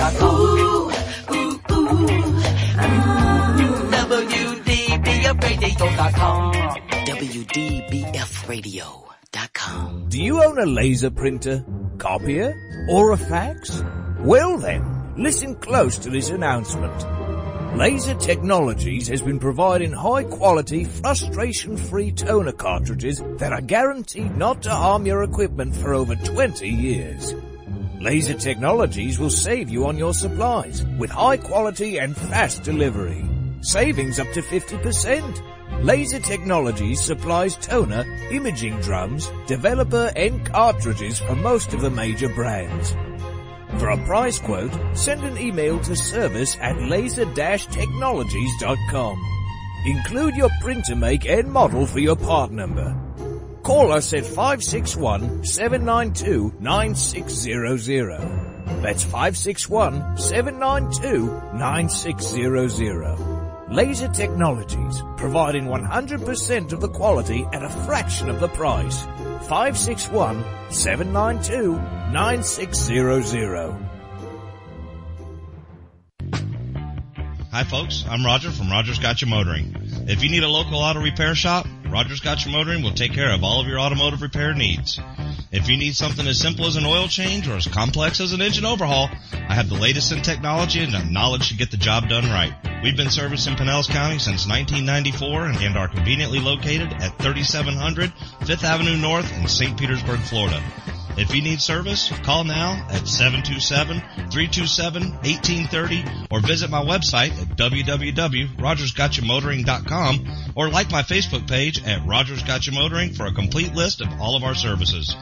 WDBFradio.com. WDBFradio.com. WDBFradio.com. Do you own a laser printer, copier, or a fax? Well then, listen close to this announcement. Laser Technologies has been providing high-quality, frustration-free toner cartridges that are guaranteed not to harm your equipment for over 20 years. Laser Technologies will save you on your supplies with high-quality and fast delivery. Savings up to 50%. Laser Technologies supplies toner, imaging drums, developer and cartridges for most of the major brands. For a price quote, send an email to service@laser-technologies.com. Include your printer make and model for your part number. Call us at 561-792-9600. That's 561-792-9600. Laser Technologies, providing 100% of the quality at a fraction of the price. 561-792-9600. Hi folks, I'm Roger from Rogers Gotcha Motoring. If you need a local auto repair shop, Rogers Gotcha Motoring will take care of all of your automotive repair needs. If you need something as simple as an oil change or as complex as an engine overhaul, I have the latest in technology and the knowledge to get the job done right. We've been servicing Pinellas County since 1994 and are conveniently located at 3700 5th Avenue North in St. Petersburg, Florida. If you need service, call now at 727-327-1830 or visit my website at www.rogersgotchamotoring.com or like my Facebook page at Rogers Gotcha Motoring for a complete list of all of our services.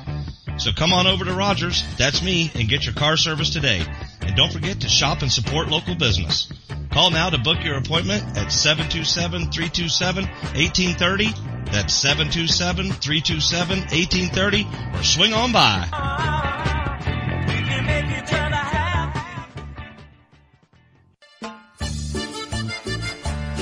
So come on over to Rogers, that's me, and get your car service today. And don't forget to shop and support local business. Call now to book your appointment at 727-327-1830. That's 727-327-1830, or swing on by.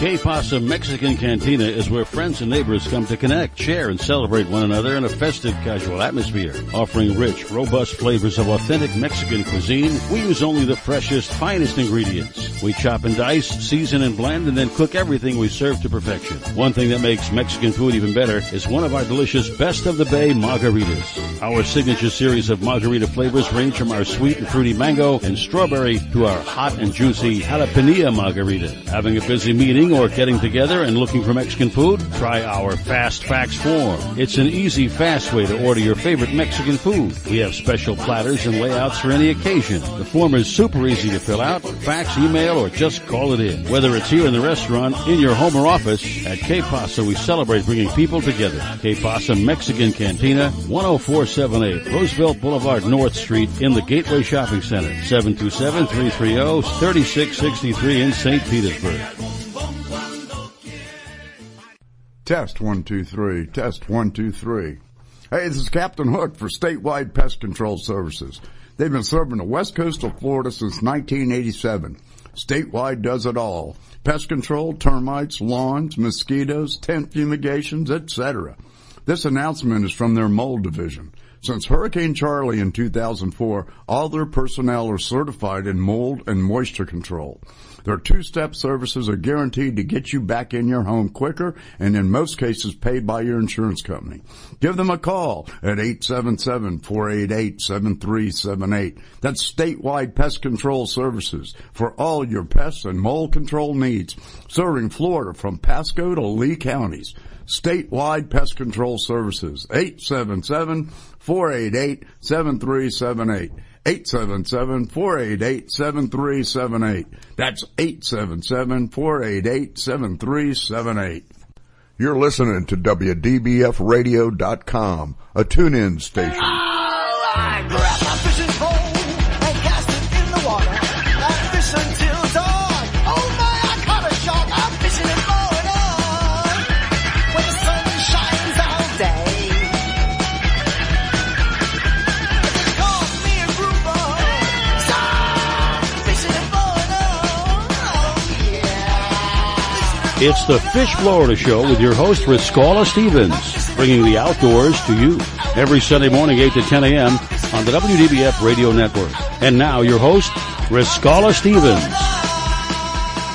K-Pasa Mexican Cantina is where friends and neighbors come to connect, share, and celebrate one another in a festive, casual atmosphere. Offering rich, robust flavors of authentic Mexican cuisine, we use only the freshest, finest ingredients. We chop and dice, season and blend, and then cook everything we serve to perfection. One thing that makes Mexican food even better is one of our delicious Best of the Bay margaritas. Our signature series of margarita flavors range from our sweet and fruity mango and strawberry to our hot and juicy jalapeno margarita. Having a busy meeting or getting together and looking for Mexican food? Try our Fast Fax form. It's an easy, fast way to order your favorite Mexican food. We have special platters and layouts for any occasion. The form is super easy to fill out, fax, email, or just call it in. Whether it's here in the restaurant, in your home or office, at K-Pasa we celebrate bringing people together. K-Pasa Mexican Cantina, 10478 Roosevelt Boulevard North Street in the Gateway Shopping Center, 727-330-3663 in St. Petersburg. Test 1 2 3. Test 1 2 3. Hey, this is Captain Hook for Statewide Pest Control Services. They've been serving the west coast of Florida since 1987. Statewide does it all. Pest control, termites, lawns, mosquitoes, tent fumigations, etc. This announcement is from their mold division. Since Hurricane Charlie in 2004, all their personnel are certified in mold and moisture control. Their two-step services are guaranteed to get you back in your home quicker and in most cases paid by your insurance company. Give them a call at 877-488-7378. That's Statewide Pest Control Services for all your pest and mold control needs, serving Florida from Pasco to Lee counties. Statewide Pest Control Services, 877-488-7378. 877-488-7378. That's 877-488-7378. You're listening to WDBFradio.com, a tune-in station. Oh, I grab my fishing pole and cast it in the water. I fish until dawn. Oh my, I caught a shark. I'm fishing and blowing on when the sun shines all day. It calls me a grouper. So I'm fishing and blowing on. Oh yeah. Fishing and It's the Fish Florida Show with your host, Riscala Stevens, bringing the outdoors to you every Sunday morning, 8 to 10 a.m. on the WDBF Radio Network. And now, your host, Riscala Stevens.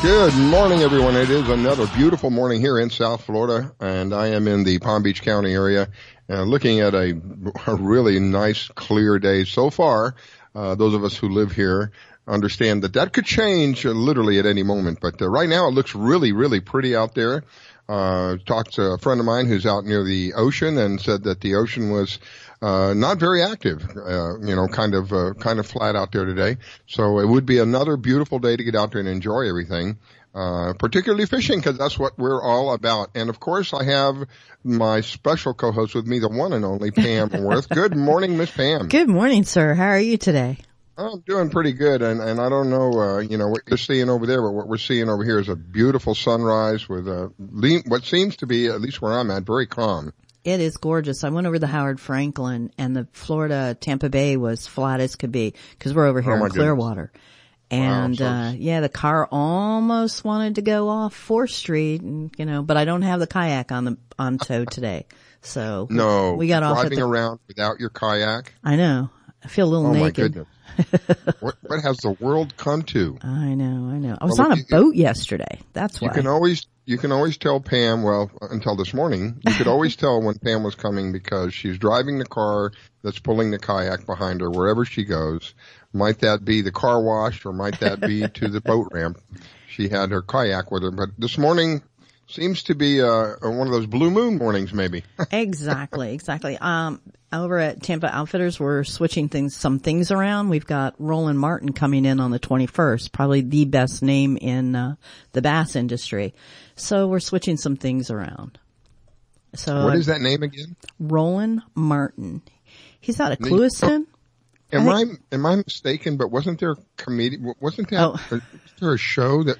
Good morning, everyone. It is another beautiful morning here in South Florida, and I am in the Palm Beach County area, looking at a really nice, clear day so far. Those of us who live here understand that could change literally at any moment, but right now it looks really, really pretty out there. Talked to a friend of mine who's out near the ocean and said that the ocean was not very active, kind of flat out there today. So it would be another beautiful day to get out there and enjoy everything, particularly fishing, because that's what we're all about. And of course, I have my special co-host with me, the one and only Pam Worth. Good morning, Miss Pam. Good morning, sir. How are you today? I'm doing pretty good, and I don't know, what you're seeing over there, but what we're seeing over here is a beautiful sunrise with what seems to be, at least where I'm at, very calm. It is gorgeous. I went over the Howard Franklin, and the Florida Tampa Bay was flat as could be, because we're over here in Clearwater. And, the car almost wanted to go off 4th Street, and, but I don't have the kayak on tow today. So no, we got off driving around without your kayak. I know. I feel a little naked. Oh my goodness. What has the world come to? I know. I was on a boat yesterday. That's why. You can always tell Pam, well, until this morning, you could always tell when Pam was coming because she's driving the car that's pulling the kayak behind her wherever she goes. Might that be the car wash or might that be to the boat ramp? She had her kayak with her, but this morning seems to be one of those blue moon mornings, maybe. Exactly. Over at Tampa Outfitters, we're switching some things around. We've got Roland Martin coming in on the 21st, probably the best name in the bass industry. So we're switching some things around. So what is that name again? Roland Martin. He's out of Clewiston. Am I mistaken? But wasn't there a comedian? Wasn't that? Was there a show that?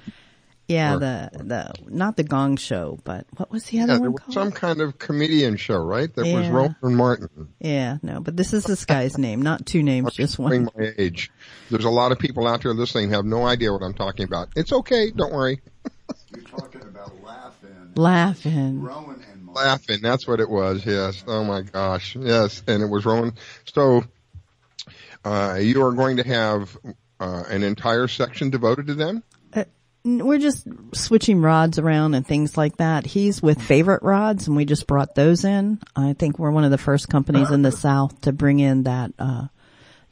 Yeah, the not the Gong Show, but what was the other one called? Some kind of comedian show, right? That was Roland Martin. Yeah, no, but this is this guy's name, not two names, just one. My age. There's a lot of people out there listening who have no idea what I'm talking about. It's okay, don't worry. You're talking about Laughing. Rowan and Martin. Laughing, that's what it was, yes. Oh my gosh, yes, and it was Rowan. So, you are going to have an entire section devoted to them? We're just switching rods around and things like that. He's with Favorite Rods, and we just brought those in. I think we're one of the first companies in the South to bring in that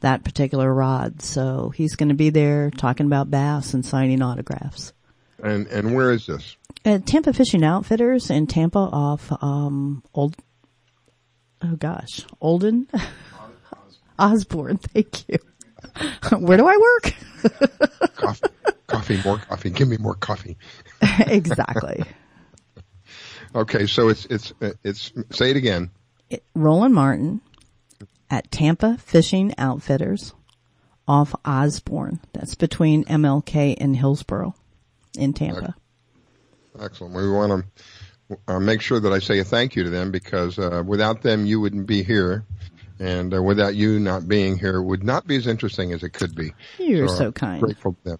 particular rod. So he's going to be there talking about bass and signing autographs. And where is this? At Tampa Fishing Outfitters in Tampa off Olden Osborne. Thank you. Where do I work? Coffee, more coffee. Give me more coffee. Exactly. Okay, so it's say it again. Roland Martin at Tampa Fishing Outfitters off Osborne. That's between MLK and Hillsborough in Tampa. Excellent. We want to make sure that I say a thank you to them because without them you wouldn't be here. And without you not being here, it would not be as interesting as it could be. You're so kind. Grateful to them.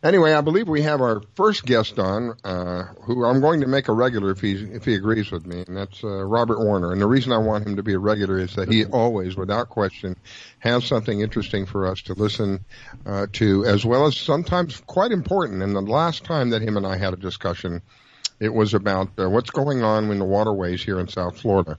Anyway, I believe we have our first guest on, who I'm going to make a regular if he agrees with me, and that's Robert Warner. And the reason I want him to be a regular is that he always, without question, has something interesting for us to listen to, as well as sometimes quite important. And the last time that him and I had a discussion, it was about what's going on in the waterways here in South Florida.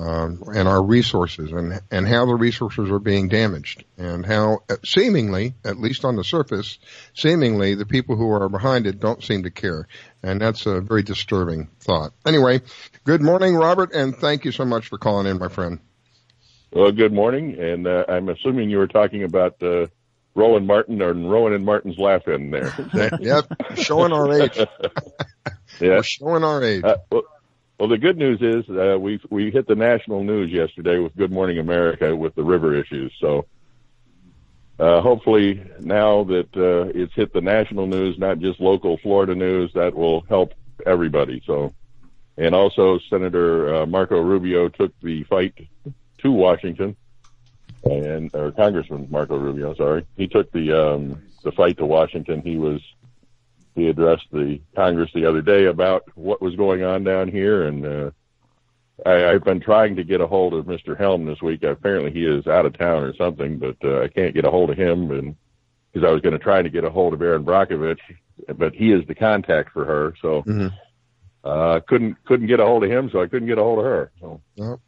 And our resources and how the resources are being damaged and how seemingly, at least on the surface, seemingly the people who are behind it don't seem to care. And that's a very disturbing thought. Anyway, good morning, Robert, and thank you so much for calling in, my friend. Well, good morning, and I'm assuming you were talking about Roland Martin or Rowan and Martin's Laugh-In there. Yep, showing our age. Yeah. We're showing our age. Well, the good news is we hit the national news yesterday with Good Morning America with the river issues. So hopefully now that it's hit the national news, not just local Florida news, that will help everybody. So, and also Senator Marco Rubio took the fight to Washington, or Congressman Marco Rubio, sorry, he took the fight to Washington. He was he addressed the Congress the other day about what was going on down here, and I've been trying to get a hold of Mr. Helm this week. Apparently he is out of town or something, but I can't get a hold of him, and because I was going to try to get a hold of Erin Brockovich, but he is the contact for her, so couldn't get a hold of him, so I couldn't get a hold of her. So. Well,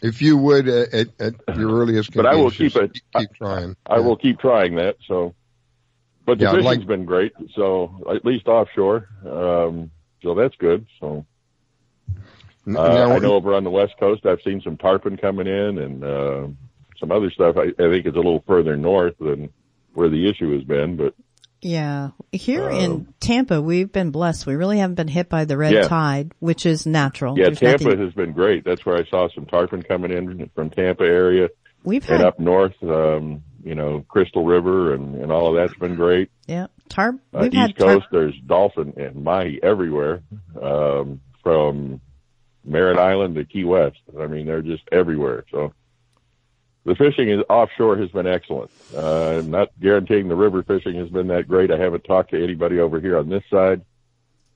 if you would, at your earliest convenience, but I will keep trying. I will keep trying that. So, but the fishing's been great. So at least offshore. So that's good. So I know over on the West Coast, I've seen some tarpon coming in and some other stuff. I think it's a little further north than where the issue has been, but. Yeah. Here in Tampa, we've been blessed. We really haven't been hit by the red tide, which is natural. Yeah, Tampa has been great. That's where I saw some tarpon coming in from Tampa area. And up north, Crystal River and all of that's been great. Yeah. East Coast, there's dolphin and mahi everywhere, from Merritt Island to Key West. I mean, they're just everywhere. So the fishing offshore has been excellent. I'm not guaranteeing the river fishing has been that great. I haven't talked to anybody over here on this side.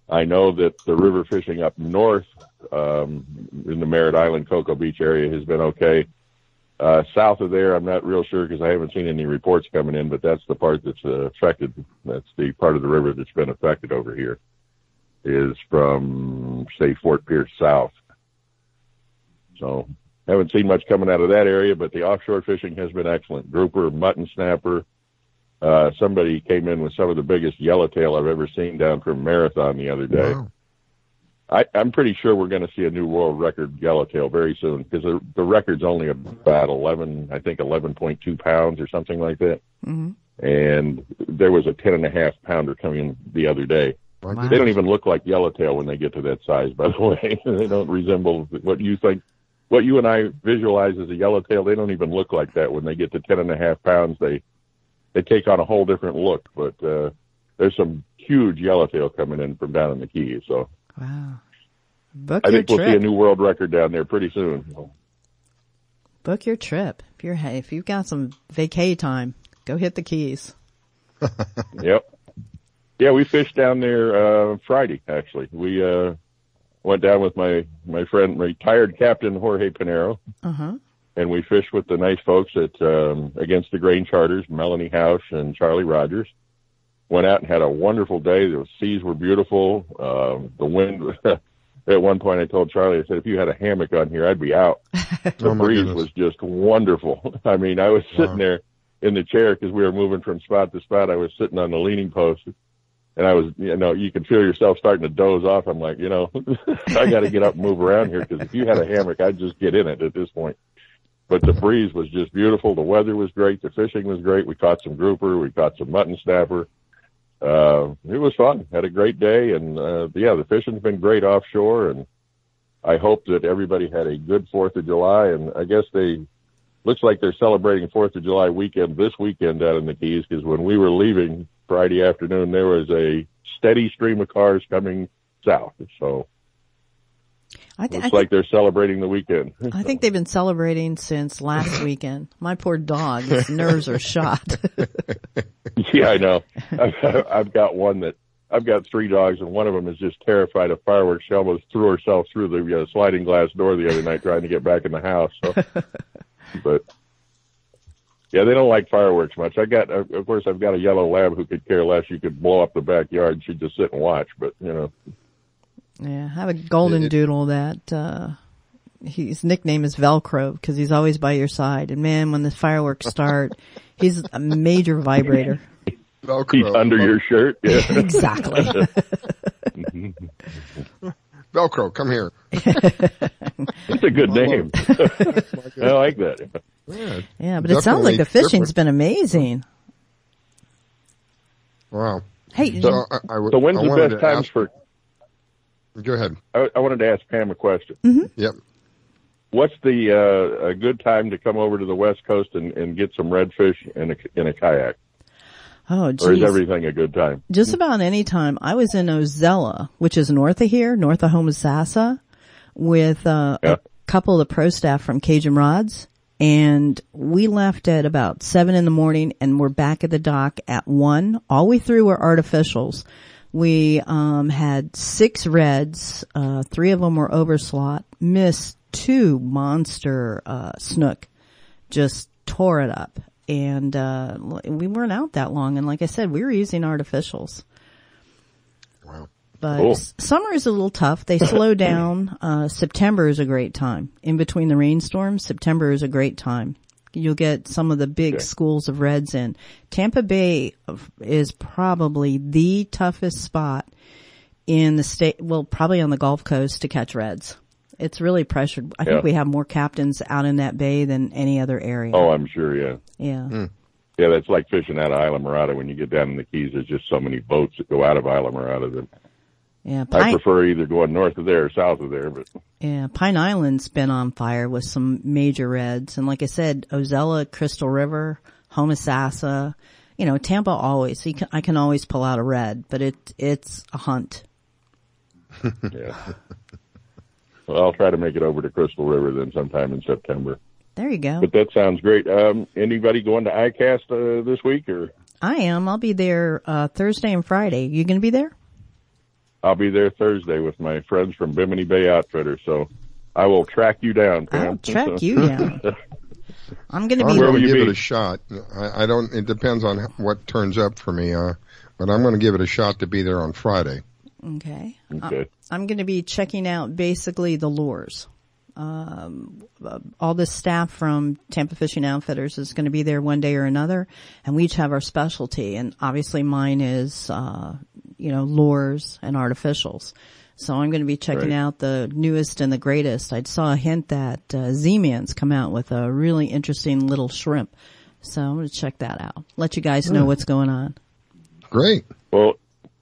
I know that the river fishing up north, in the Merritt Island, Cocoa Beach area has been okay. South of there, I'm not real sure because I haven't seen any reports coming in, but that's the part that's affected. That's the part of the river that's been affected over here is from, say, Fort Pierce south. So haven't seen much coming out of that area, but the offshore fishing has been excellent. Grouper, mutton snapper. Somebody came in with some of the biggest yellowtail I've ever seen down from Marathon the other day. Wow. I'm pretty sure we're going to see a new world record yellowtail very soon because the record's only about 11.2 pounds or something like that. Mm-hmm. And there was a 10.5 pounder coming in the other day. Wow. They don't even look like yellowtail when they get to that size, by the way. They don't resemble what you think. What you and I visualize as a yellowtail, they don't even look like that when they get to 10.5 pounds. They take on a whole different look. But there's some huge yellowtail coming in from down in the Keys. So wow, I think we'll see a new world record down there pretty soon. Book your trip if you've got some vacay time. Go hit the Keys. Yep. Yeah, we fished down there Friday. Actually, we went down with my friend, retired Captain Jorge Pinero, and we fished with the nice folks at Against the Grain Charters, Melanie House and Charlie Rogers. Went out and had a wonderful day. The seas were beautiful. The wind. At one point, I told Charlie, I said, if you had a hammock on here, I'd be out. The breeze was just wonderful. I mean, I was sitting there in the chair because we were moving from spot to spot. I was sitting on the leaning post. And I was, you can feel yourself starting to doze off. I'm like, I got to get up and move around here because if you had a hammock, I'd just get in it at this point. But the breeze was just beautiful. The weather was great. The fishing was great. We caught some grouper. We caught some mutton snapper. It was fun. Had a great day. And, the fishing's been great offshore. And I hope that everybody had a good 4th of July. And I guess looks like they're celebrating 4th of July weekend this weekend out in the Keys because when we were leaving Friday afternoon, there was a steady stream of cars coming south. So looks like they're celebrating the weekend. I think they've been celebrating since last weekend. My poor dog, his nerves are shot. Yeah, I know. I've got 3 dogs, and one of them is just terrified of fireworks. She almost threw herself through the sliding glass door the other night trying to get back in the house. So, but yeah, they don't like fireworks much. I've got a yellow lab who could care less. You could blow up the backyard and she'd just sit and watch, but Yeah, I have a golden doodle that, his nickname is Velcro because he's always by your side. And man, when the fireworks start, he's a major vibrator. Velcro. He's under your shirt. Yeah. Exactly. Velcro, come here. It's a good name. I like that. Yeah, but it sounds like the fishing's been amazing. Wow. Hey, so when's the best times for? Go ahead. I wanted to ask Pam a question. Mm-hmm. Yep. What's the a good time to come over to the West Coast and get some redfish in a kayak? Oh, geez. Or is everything a good time? Just about any time. I was in Ozella, which is north of here, north of Homosassa, with a couple of the pro staff from Cajun Rods. And we left at about 7 a.m, and we're back at the dock at 1. All we threw were artificials. We had 6 reds, 3 of them were overslot, missed 2 monster snook, just tore it up. And we weren't out that long, and like I said, we were using artificials. Wow. But Cool. summer is a little tough. They slow down. September is a great time. In between the rainstorms, September is a great time. You'll get some of the big schools of reds in. Tampa Bay is probably the toughest spot in the state, well, probably on the Gulf Coast to catch reds. It's really pressured. I think we have more captains out in that bay than any other area. Oh, I'm sure, yeah. Yeah. Yeah, that's like fishing out of Isla Morada. When you get down in the Keys, there's just so many boats that go out of Isla Morada that Yeah. I prefer either going north of there or south of there. But yeah, Pine Island's been on fire with some major reds. And like I said, Ozella, Crystal River, Homosassa, you know, Tampa always, I can always pull out a red, but it's a hunt. yeah. Well, I'll try to make it over to Crystal River then sometime in September. There you go. But that sounds great. Anybody going to ICAST this week? Or I am. I'll be there Thursday and Friday. You going to be there? I'll be there Thursday with my friends from Bimini Bay Outfitters. So I will track you down, Pam. I'll track you down. I'm going to be I'm there. going to give it a shot. I don't. It depends on what turns up for me. But I'm going to give it a shot to be there on Friday. Okay. Okay. I'm going to be checking out basically the lures. All the staff from Tampa Fishing Outfitters is going to be there one day or another, and we each have our specialty. And obviously mine is, lures and artificials. So I'm going to be checking out the newest and the greatest. I saw a hint that Z-Man's come out with a really interesting little shrimp. So I'm going to check that out. Let you guys know what's going on. Great. Well,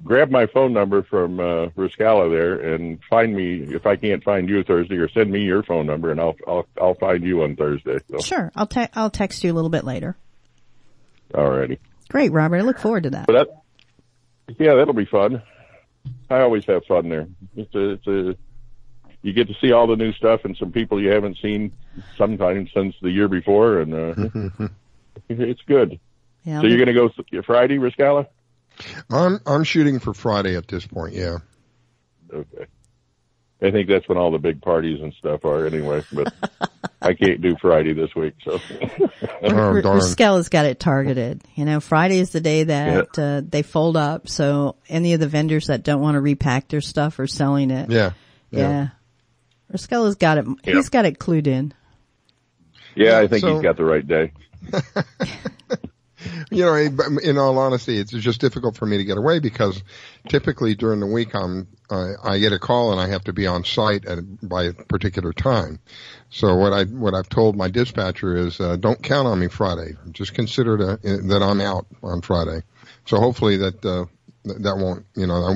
grab my phone number from Riscala there and find me if I can't find you Thursday, or send me your phone number and I'll find you on Thursday. So. Sure. I'll text you a little bit later. Alrighty. Great, Robert. I look forward to that. But that'll be fun. I always have fun there. You get to see all the new stuff and some people you haven't seen sometimes since the year before, and it's good. Yeah, so you're going to go Friday, Riscala? I'm shooting for Friday at this point. Yeah. Okay. I think that's when all the big parties and stuff are anyway, but I can't do Friday this week, so. Riscala's got it targeted. You know, Friday is the day that they fold up, so any of the vendors that don't want to repack their stuff are selling it. Yeah. Riscala's got it. Yeah. He's got it clued in. Yeah, I think he's got the right day. You know, in all honesty, it's just difficult for me to get away because typically during the week I get a call and I have to be on site by a particular time. So what I've told my dispatcher is don't count on me Friday. Just consider that I'm out on Friday. So hopefully that won't,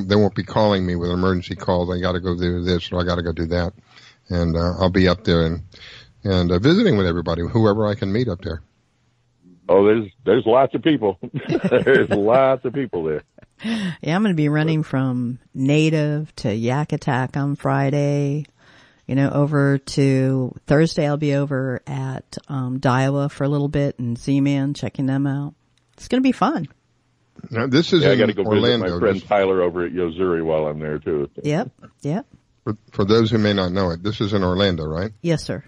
they won't be calling me with emergency calls. I got to go do this or I got to go do that, and I'll be up there and visiting with everybody, whoever I can meet up there. Oh, there's lots of people. There's lots of people there. Yeah, I'm going to be running from Native to Yak Attack on Friday. Over to Thursday, I'll be over at Daiwa for a little bit and Z-Man, checking them out. It's going to be fun. Now, this is I got to go Orlando. visit my friend Tyler over at Yozuri while I'm there too. Yep. For those who may not know it, this is in Orlando, right? Yes, sir.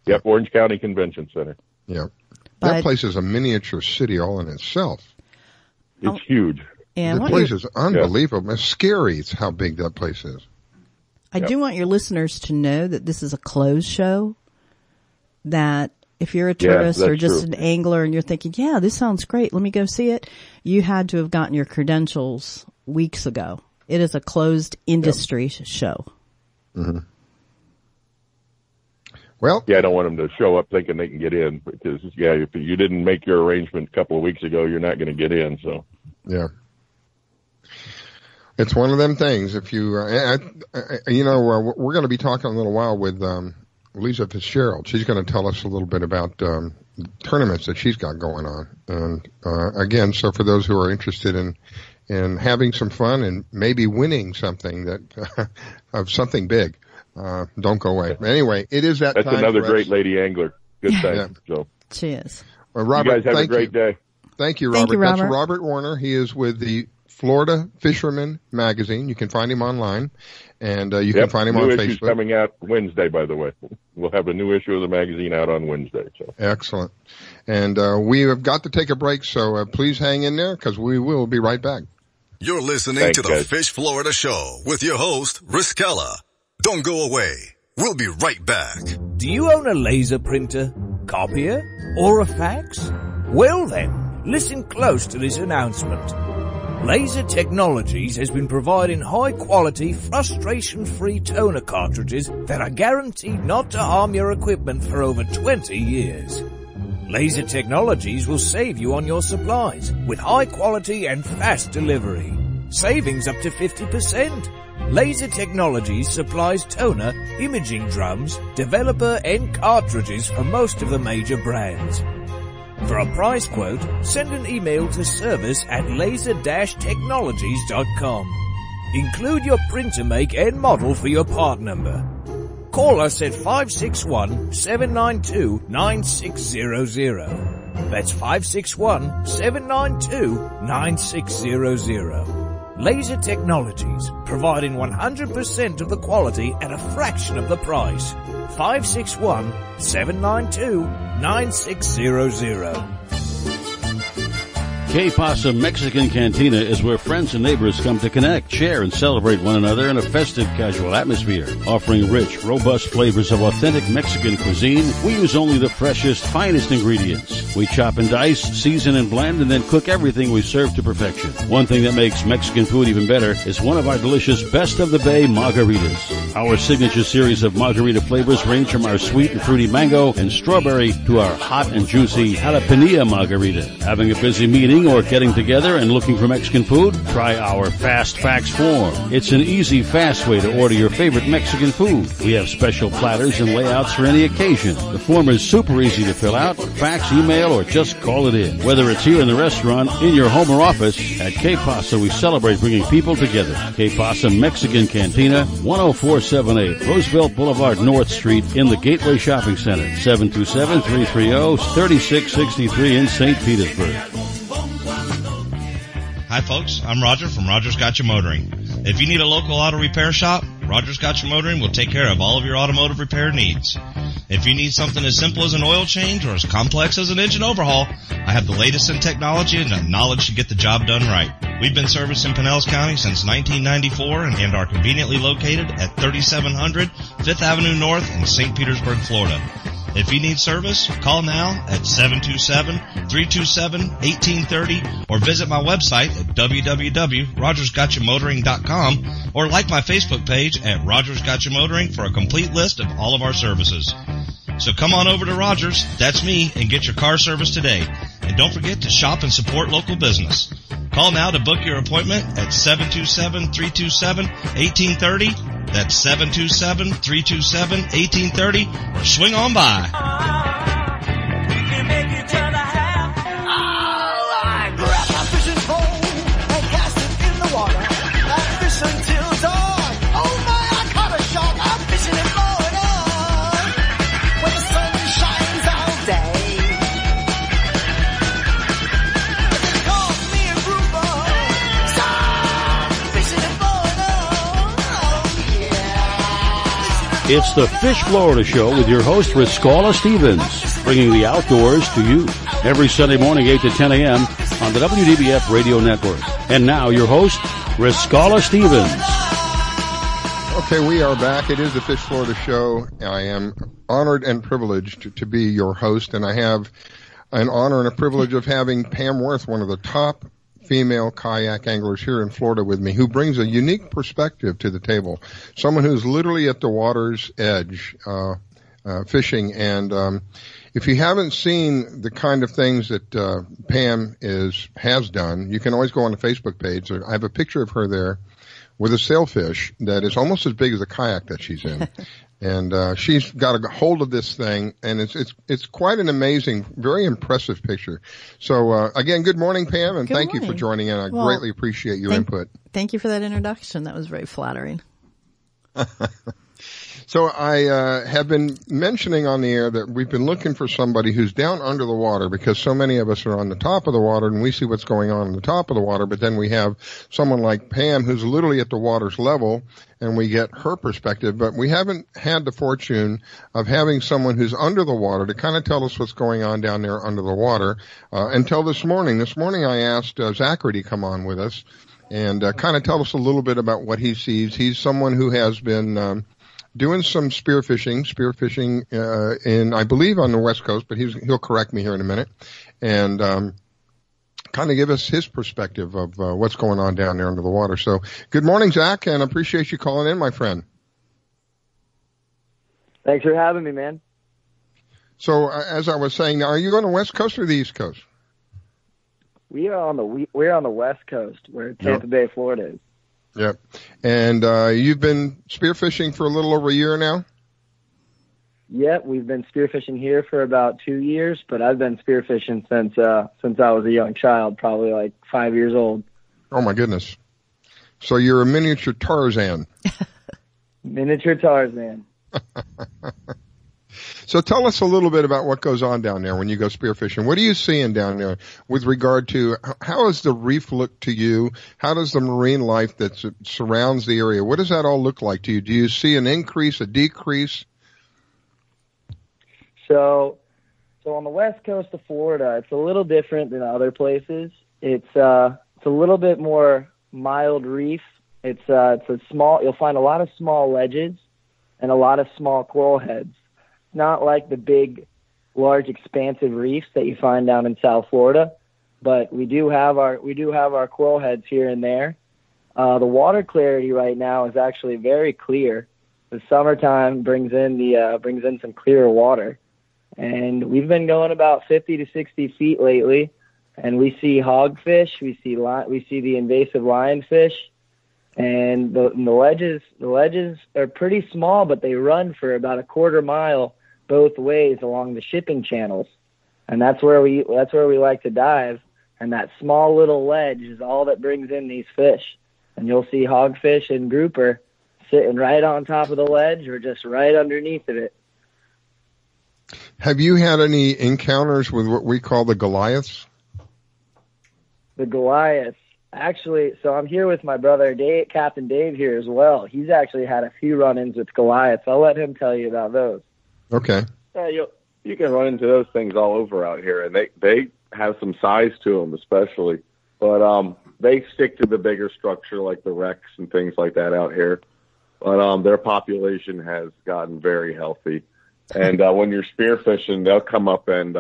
Yep, Orange County Convention Center. Yeah. That place is a miniature city all in itself. It's huge. And the place is unbelievable. It's scary. It's how big that place is. I do want your listeners to know that this is a closed show, that if you're a tourist or just an angler and you're thinking, yeah, this sounds great, let me go see it, you had to have gotten your credentials weeks ago. It is a closed industry show. Mm-hmm. Well, I don't want them to show up thinking they can get in because, if you didn't make your arrangement a couple of weeks ago, you're not going to get in. So, yeah, it's one of them things. If you, we're going to be talking a little while with Lisa Fitzgerald. She's going to tell us a little bit about tournaments that she's got going on. And again, so for those who are interested in having some fun and maybe winning something of something big. Don't go away. Anyway, it is that That's time. That's another great lady angler. Good thing. So. She is. Well, Robert, you guys have a great day. Thank you, Robert. Thank you, Robert. That's Robert Warner. He is with the Florida Fisherman Magazine. You can find him online, and you can find him on Facebook. New issue's coming out Wednesday, by the way. We'll have a new issue of the magazine out on Wednesday. So. Excellent. And we have got to take a break, so please hang in there because we will be right back. You're listening to the Fish Florida Show with your host, Riskella. Don't go away. We'll be right back. Do you own a laser printer, copier, or a fax? Well then, listen close to this announcement. Laser Technologies has been providing high-quality, frustration-free toner cartridges that are guaranteed not to harm your equipment for over 20 years. Laser Technologies will save you on your supplies with high quality and fast delivery. Savings up to 50%. Laser Technologies supplies toner, imaging drums, developer and cartridges for most of the major brands. For a price quote, send an email to service@laser-technologies.com. Include your printer make and model for your part number. Call us at 561-792-9600. That's 561-792-9600. Laser Technologies, providing 100% of the quality at a fraction of the price. 561-792-9600. Que Pasa Mexican Cantina is where friends and neighbors come to connect, share, and celebrate one another in a festive, casual atmosphere. Offering rich, robust flavors of authentic Mexican cuisine, we use only the freshest, finest ingredients. We chop and dice, season and blend, and then cook everything we serve to perfection. One thing that makes Mexican food even better is one of our delicious Best of the Bay margaritas. Our signature series of margarita flavors range from our sweet and fruity mango and strawberry to our hot and juicy jalapeno margarita. Having a busy meeting or getting together and looking for Mexican food? Try our Fast Fax form. It's an easy, fast way to order your favorite Mexican food. We have special platters and layouts for any occasion. The form is super easy to fill out, fax, email, or just call it in. Whether it's here in the restaurant, in your home or office, at Que Pasa we celebrate bringing people together. Que Pasa Mexican Cantina, 10478 Roosevelt Boulevard North Street in the Gateway Shopping Center, 727-330-3663 in St. Petersburg. Hi folks, I'm Roger from Rogers Gotcha Motoring. If you need a local auto repair shop, Rogers Gotcha Motoring will take care of all of your automotive repair needs. If you need something as simple as an oil change or as complex as an engine overhaul, I have the latest in technology and the knowledge to get the job done right. We've been servicing Pinellas County since 1994 and are conveniently located at 3700 5th Avenue North in St. Petersburg, Florida. If you need service, call now at 727-327-1830 or visit my website at www.rogersgotchamotoring.com or like my Facebook page at Rogers Gotcha Motoring for a complete list of all of our services. So come on over to Rogers, that's me, and get your car service today. And don't forget to shop and support local business. Call now to book your appointment at 727-327-1830. That's 727-327-1830, or swing on by. I grab my fishing pole and cast it in the water. I fish until dawn. Oh my, I caught a shark. I'm fishing and blowing on when the sun shines all day. They call me a grouper, so I'm fishing and blowing on. Oh yeah. It's the Fish Florida Show with your host, Riskella Stevens, bringing the outdoors to you every Sunday morning, 8 to 10 a.m. on the WDBF Radio Network. And now your host, Riskella Stevens. Okay, we are back. It is the Fish Florida Show. I am honored and privileged to be your host, and I have an honor and a privilege of having Pam Worth, one of the top female kayak anglers here in Florida with me, who brings a unique perspective to the table. Someone who's literally at the water's edge, fishing. And if you haven't seen the kind of things that Pam has done, you can always go on the Facebook page. I have a picture of her there with a sailfish that is almost as big as a kayak that she's in. And she's got a hold of this thing, and it's quite an amazing, very impressive picture. So again, good morning, Pam, and thank you for joining in. I greatly appreciate your input. Thank you for that introduction. That was very flattering. So I have been mentioning on the air that we've been looking for somebody who's down under the water, because so many of us are on the top of the water and we see what's going on the top of the water, but then we have someone like Pam who's literally at the water's level and we get her perspective, but we haven't had the fortune of having someone who's under the water to kind of tell us what's going on down there under the water until this morning. This morning I asked Zachary to come on with us and kind of tell us a little bit about what he sees. He's someone who has been doing some spearfishing in, I believe, on the West Coast, but he'll correct me here in a minute, and kind of give us his perspective of what's going on down there under the water. So good morning, Zach, and I appreciate you calling in, my friend. Thanks for having me, man. So as I was saying, are you on the West Coast or the East Coast? We're on the West Coast, where Tampa Bay, Florida is. Yep. And you've been spearfishing for a little over a year now? Yep, we've been spearfishing here for about 2 years, but I've been spearfishing since I was a young child, probably like 5 years old. Oh my goodness. So you're a miniature Tarzan. Miniature Tarzan. So tell us a little bit about what goes on down there when you go spearfishing. What are you seeing down there with regard to how does the reef look to you? How does the marine life that surrounds the area, what does that all look like to you? Do you see an increase, a decrease? So on the west coast of Florida, it's a little different than other places. It's a little bit more mild reef. It's a small, you'll find a lot of small ledges and a lot of small coral heads. Not like the big, large, expansive reefs that you find down in South Florida, but we do have our coral heads here and there. The water clarity right now is actually very clear. The summertime brings in some clearer water, and we've been going about 50 to 60 feet lately, and we see hogfish, we see the invasive lionfish, and the ledges are pretty small, but they run for about a quarter mile both ways along the shipping channels, and that's where we like to dive. And that small little ledge is all that brings in these fish. And you'll see hogfish and grouper sitting right on top of the ledge or just right underneath of it. Have you had any encounters with what we call the Goliaths? The Goliaths. Actually, so I'm here with my brother, Captain Dave, here as well. He's actually had a few run-ins with Goliaths. I'll let him tell you about those. Okay. You can run into those things all over out here, and they have some size to them, especially. But they stick to the bigger structure, like the wrecks and things like that out here. But their population has gotten very healthy, and when you're spearfishing, they'll come up and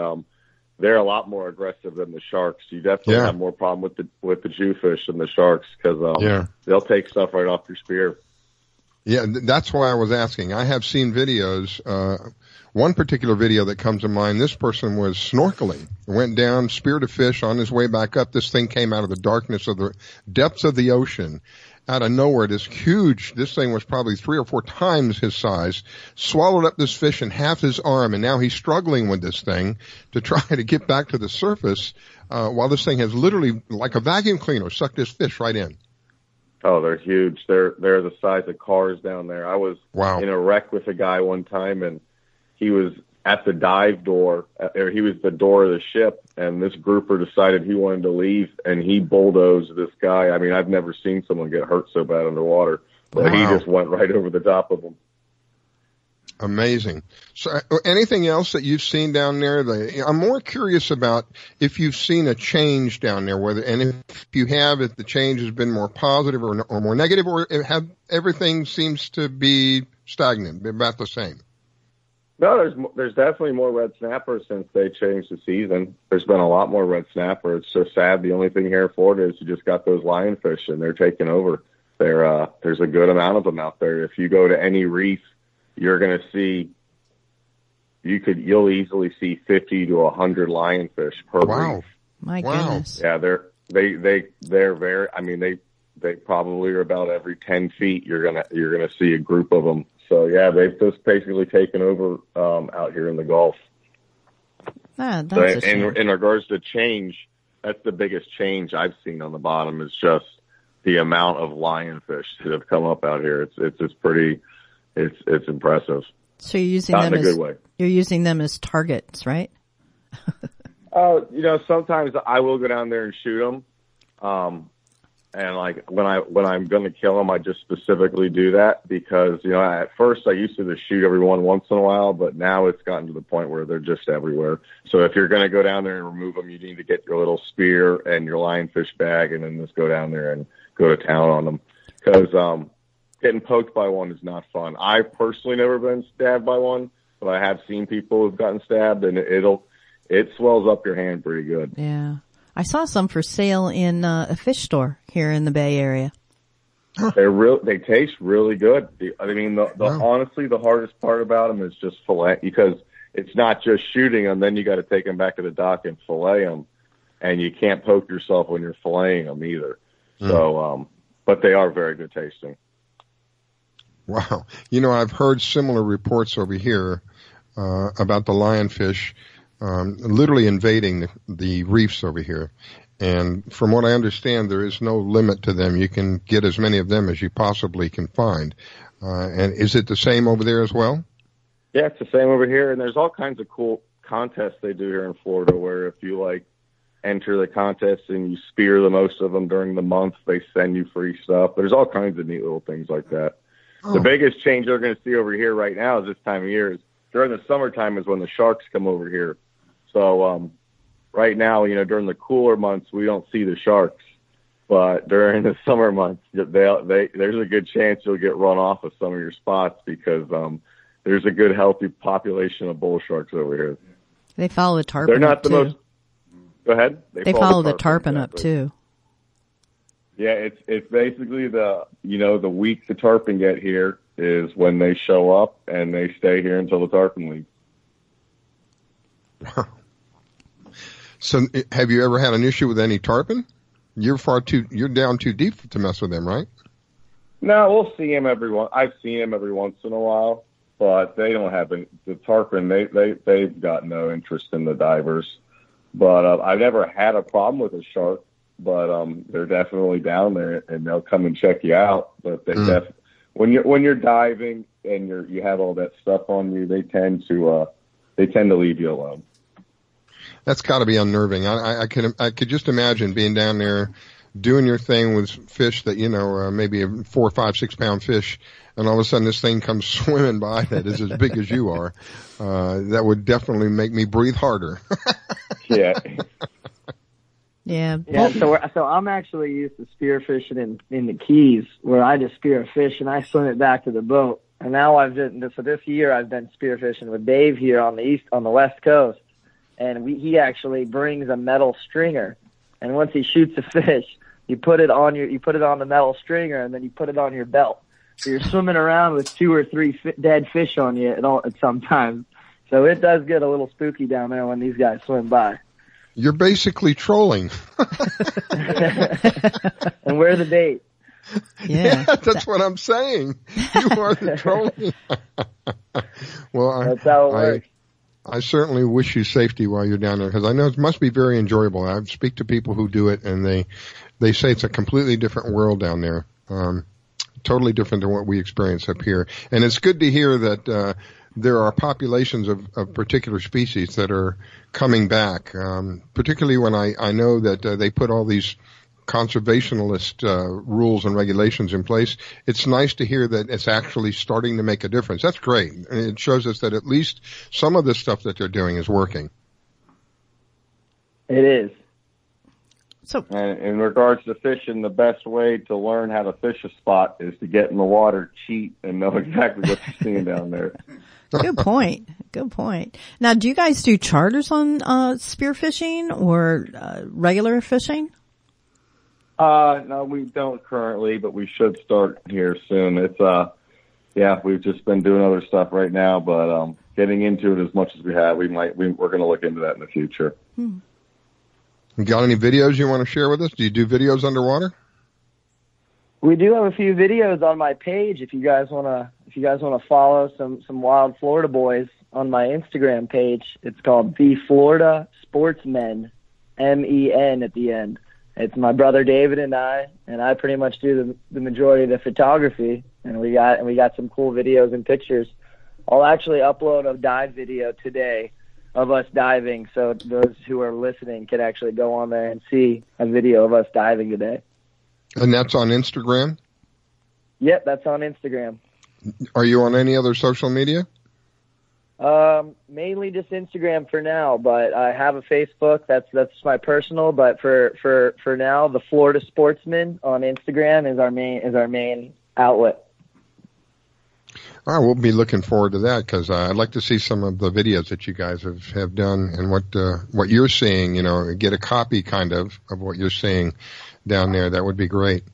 they're a lot more aggressive than the sharks. You definitely have more problem with the Jewfish than the sharks because they'll take stuff right off your spear. Yeah, that's why I was asking. I have seen videos. One particular video that comes to mind, this person was snorkeling, went down, speared a fish on his way back up. This thing came out of the darkness of the depths of the ocean, out of nowhere. This thing was probably 3 or 4 times his size, swallowed up this fish in half his arm, and now he's struggling with this thing to try to get back to the surface, while this thing has literally, like a vacuum cleaner, sucked this fish right in. Oh, they're huge. They're the size of cars down there. I was in a wreck with a guy one time, and he was at the dive door, or he was the door of the ship, and this grouper decided he wanted to leave, and he bulldozed this guy. I mean, I've never seen someone get hurt so bad underwater, but he just went right over the top of him. Amazing. So anything else that you've seen down there? I'm more curious about if you've seen a change down there, if you have, if the change has been more positive or more negative, or everything seems to be stagnant, about the same. No, there's definitely more red snapper since they changed the season. There's been a lot more red snapper. It's so sad. The only thing here in Florida is you just got those lionfish, and they're taking over. There's a good amount of them out there. If you go to any reef, you're going to see, you'll easily see 50 to 100 lionfish per reef. My goodness. Yeah, they're very, I mean, they probably are about every 10 feet. You're going to see a group of them. So yeah, they've just basically taken over, out here in the Gulf. In regards to change, that's the biggest change I've seen on the bottom is just the amount of lionfish that have come up out here. It's pretty it's impressive. So you're using Not them in a as good way. You're using them as targets, right? Sometimes I will go down there and shoot them. And like when I'm going to kill them, I just specifically do that because, at first I used to just shoot everyone once in a while, but now it's gotten to the point where they're just everywhere. So if you're going to go down there and remove them, you need to get your little spear and your lionfish bag and then just go down there and go to town on them. Because, getting poked by one is not fun. I've personally never been stabbed by one, but I have seen people who've gotten stabbed and it swells up your hand pretty good. Yeah. I saw some for sale in a fish store here in the Bay Area. They taste really good. Honestly, the hardest part about them is just fillet, because it's not just shooting them. Then you got to take them back to the dock and fillet them, and you can't poke yourself when you're filleting them either. So, but they are very good tasting. Wow. I've heard similar reports over here about the lionfish literally invading the reefs over here. And from what I understand, there is no limit to them. You can get as many of them as you possibly can find. And is it the same over there as well? Yeah, it's the same over here. And there's all kinds of cool contests they do here in Florida where if you enter the contest and you spear the most of them during the month, they send you free stuff. There's all kinds of neat little things like that. The biggest change they're going to see over here right now is this time of year is during the summertime is when the sharks come over here. So, right now, during the cooler months, we don't see the sharks, but during the summer months, there's a good chance you'll get run off of some of your spots because, there's a good healthy population of bull sharks over here. They follow the tarpon. They're not up the too. most, go ahead. They follow the tarpon up too. Yeah, it's basically the week the tarpon get here is when they show up and they stay here until the tarpon leave. Wow. So have you ever had an issue with any tarpon? You're down too deep to mess with them, right? No, we'll see him I've seen him every once in a while, but they don't have the tarpon. They've got no interest in the divers, but I've never had a problem with a shark, but they're definitely down there and they'll come and check you out. But they when you're diving and you have all that stuff on you, they tend to leave you alone. That's got to be unnerving. I could just imagine being down there doing your thing with fish that, maybe a 4, 5, 6 pound fish, and all of a sudden this thing comes swimming by that is as big as you are. That would definitely make me breathe harder. Yeah. Yeah. So I'm actually used to spearfishing in the Keys where I just spear a fish and I swim it back to the boat. And now this year I've been spearfishing with Dave here on the West Coast. And he actually brings a metal stringer, and once he shoots a fish, you put it on the metal stringer, and then you put it on your belt. So you're swimming around with 2 or 3 dead fish on you at sometimes. So it does get a little spooky down there when these guys swim by. You're basically trolling. And we're the bait. Yeah, that's what I'm saying. You are the trolling. Well, that's how it works. I certainly wish you safety while you're down there because I know it must be very enjoyable. I speak to people who do it and they say it's a completely different world down there. Totally different than what we experience up here. And it's good to hear that, there are populations of particular species that are coming back, particularly when I know that, they put all these conservationist rules and regulations in place. It's nice to hear that it's actually starting to make a difference. That's great. And it shows us that at least some of the stuff that they're doing is working. It is. So, and in regards to fishing, the best way to learn how to fish a spot is to get in the water, cheat, and know exactly what you're seeing down there. Good point. Good point. Now, do you guys do charters on spearfishing or regular fishing? No, we don't currently, but we should start here soon. It's we've just been doing other stuff right now, but getting into it as much as we have, we're going to look into that in the future. You got any videos you want to share with us? Do you do videos underwater? We do have a few videos on my page. If you guys want to follow some wild Florida boys on my Instagram page, it's called The Florida Sportsmen, MEN at the end. It's my brother David and I pretty much do the majority of the photography. and we got some cool videos and pictures. I'll actually upload a dive video today of us diving, so those who are listening can actually go on there and see a video of us diving today. And that's on Instagram? Yep, that's on Instagram. Are you on any other social media? Mainly just Instagram for now, but I have a Facebook. That's my personal, but for now, the Florida Sportsman on Instagram is our main outlet. All right, we'll be looking forward to that because I'd like to see some of the videos that you guys have done and what you're seeing. You know, get a copy kind of what you're seeing down there. That would be great.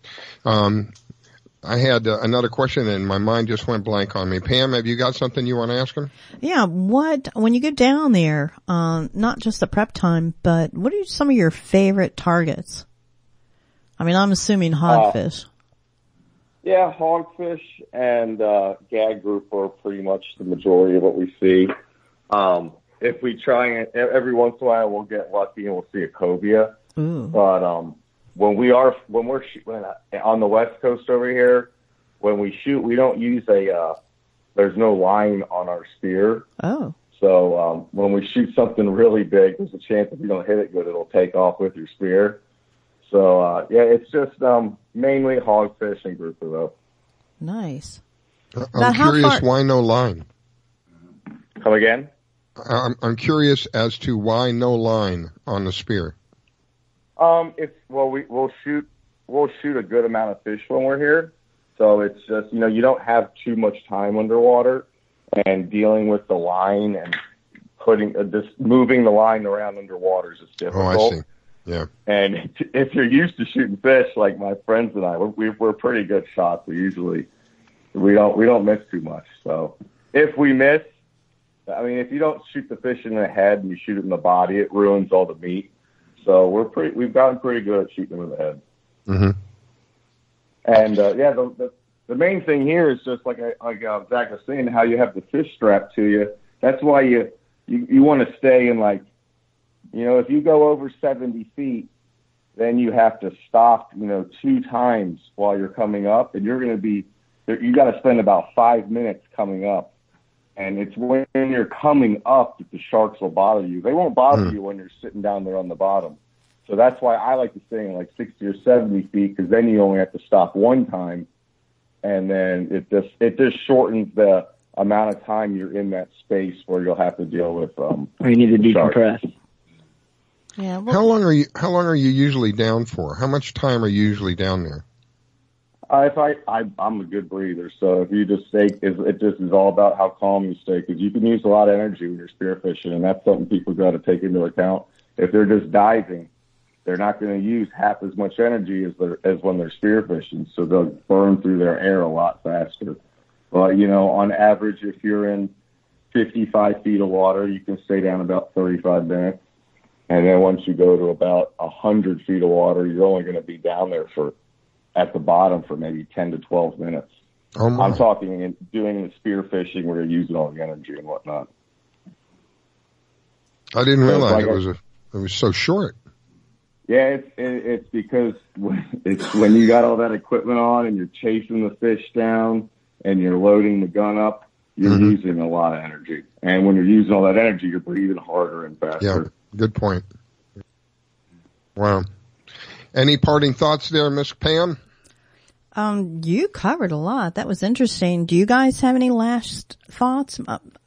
I had another question and my mind just went blank on me. Pam, have you got something you want to ask him? Yeah. When you go down there, not just the prep time, but what are some of your favorite targets? I mean, I'm assuming hogfish. Yeah, hogfish and gag group are pretty much the majority of what we see. If we try and every once in a while we'll get lucky and we'll see a cobia. Ooh. But when we're on the West Coast over here, when we shoot, we don't use there's no line on our spear. Oh. So when we shoot something really big, there's a chance if you don't hit it good, it'll take off with your spear. So, yeah, it's just mainly hogfish and grouper, though. Nice. I'm curious, why no line? Come again? I'm curious as to why no line on the spear. We'll shoot a good amount of fish when we're here. So it's just, you don't have too much time underwater and dealing with the line and just moving the line around underwater is just difficult. Oh, I see. Yeah. And if you're used to shooting fish, like my friends and I, we're pretty good shots. We don't miss too much. So if we miss, if you don't shoot the fish in the head and you shoot it in the body, it ruins all the meat. So we've gotten pretty good at shooting them in the head. Mm-hmm. And the main thing here is just like Zach was saying, how you have the fish strapped to you. That's why you want to stay in if you go over 70 feet, then you have to stop, 2 times while you're coming up, and you got to spend about 5 minutes coming up. And it's when you're coming up that the sharks will bother you. They won't bother you when you're sitting down there on the bottom. So that's why I like to stay in 60 or 70 feet, because then you only have to stop 1 time, and then it just shortens the amount of time you're in that space where you'll have to deal with or you need to decompress. Sharks. Yeah. How long are you usually down for? How much time are you usually down there? I'm a good breather, so if you just stay, it just is all about how calm you stay, because you can use a lot of energy when you're spearfishing, and that's something people got to take into account. If they're just diving, they're not going to use half as much energy as when they're spearfishing, so they'll burn through their air a lot faster. But on average, if you're in 55 feet of water, you can stay down about 35 minutes. And then once you go to about 100 feet of water, you're only going to be down there at the bottom for maybe 10 to 12 minutes. Oh my. I'm talking doing the spear fishing where you're using all the energy and whatnot. I didn't realize it was so short. Yeah, it's because it's when you got all that equipment on and you're chasing the fish down and you're loading the gun up, you're using a lot of energy. And when you're using all that energy, you're breathing harder and faster. Yeah. Good point. Wow. Any parting thoughts there, Miss Pam? You covered a lot. That was interesting. Do you guys have any last thoughts?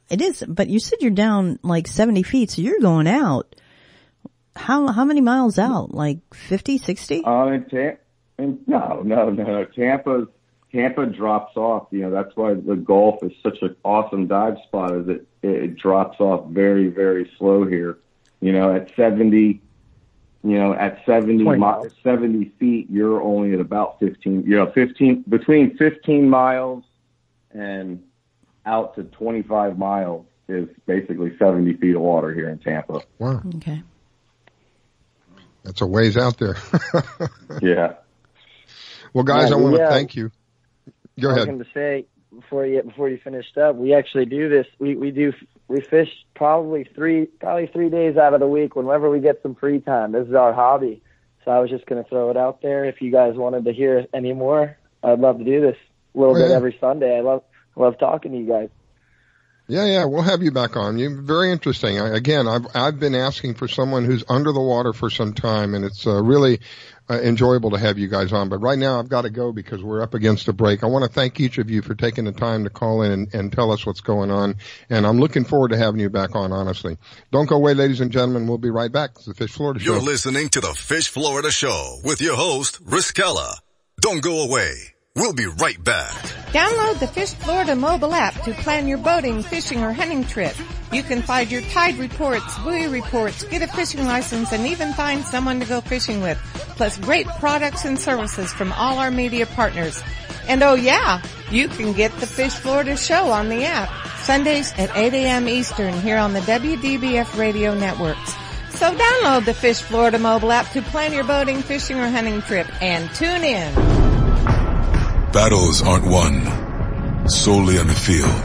It is, but you said you're down 70 feet, so you're going out. How many miles out? 50, 60? No. Tampa drops off. That's why the Gulf is such an awesome dive spot, is it drops off very, very slow here. At 70, at 70 feet, you're only at about 15, between 15 miles and out to 25 miles is basically 70 feet of water here in Tampa. Wow. Okay. That's a ways out there. Yeah. Well, guys, I want to thank you. Go ahead. I was going to say, before you finished up, we actually do this. We fish probably three days out of the week whenever we get some free time. This is our hobby. So I was just going to throw it out there. If you guys wanted to hear any more, I'd love to do this. little bit every Sunday. I love talking to you guys. Yeah, we'll have you back on. Very interesting. I've been asking for someone who's under the water for some time, and it's really enjoyable to have you guys on. But right now I've got to go because we're up against a break. I want to thank each of you for taking the time to call in and tell us what's going on, and I'm looking forward to having you back on, honestly. Don't go away, ladies and gentlemen. We'll be right back. It's the Fish Florida Show. You're listening to the Fish Florida Show with your host, Riskella. Don't go away. We'll be right back. Download the Fish Florida mobile app to plan your boating, fishing, or hunting trip. You can find your tide reports, buoy reports, get a fishing license, and even find someone to go fishing with. Plus great products and services from all our media partners. And oh yeah, you can get the Fish Florida Show on the app. Sundays at 8 a.m. Eastern here on the WDBF radio networks. So download the Fish Florida mobile app to plan your boating, fishing, or hunting trip and tune in. Battles aren't won solely on the field.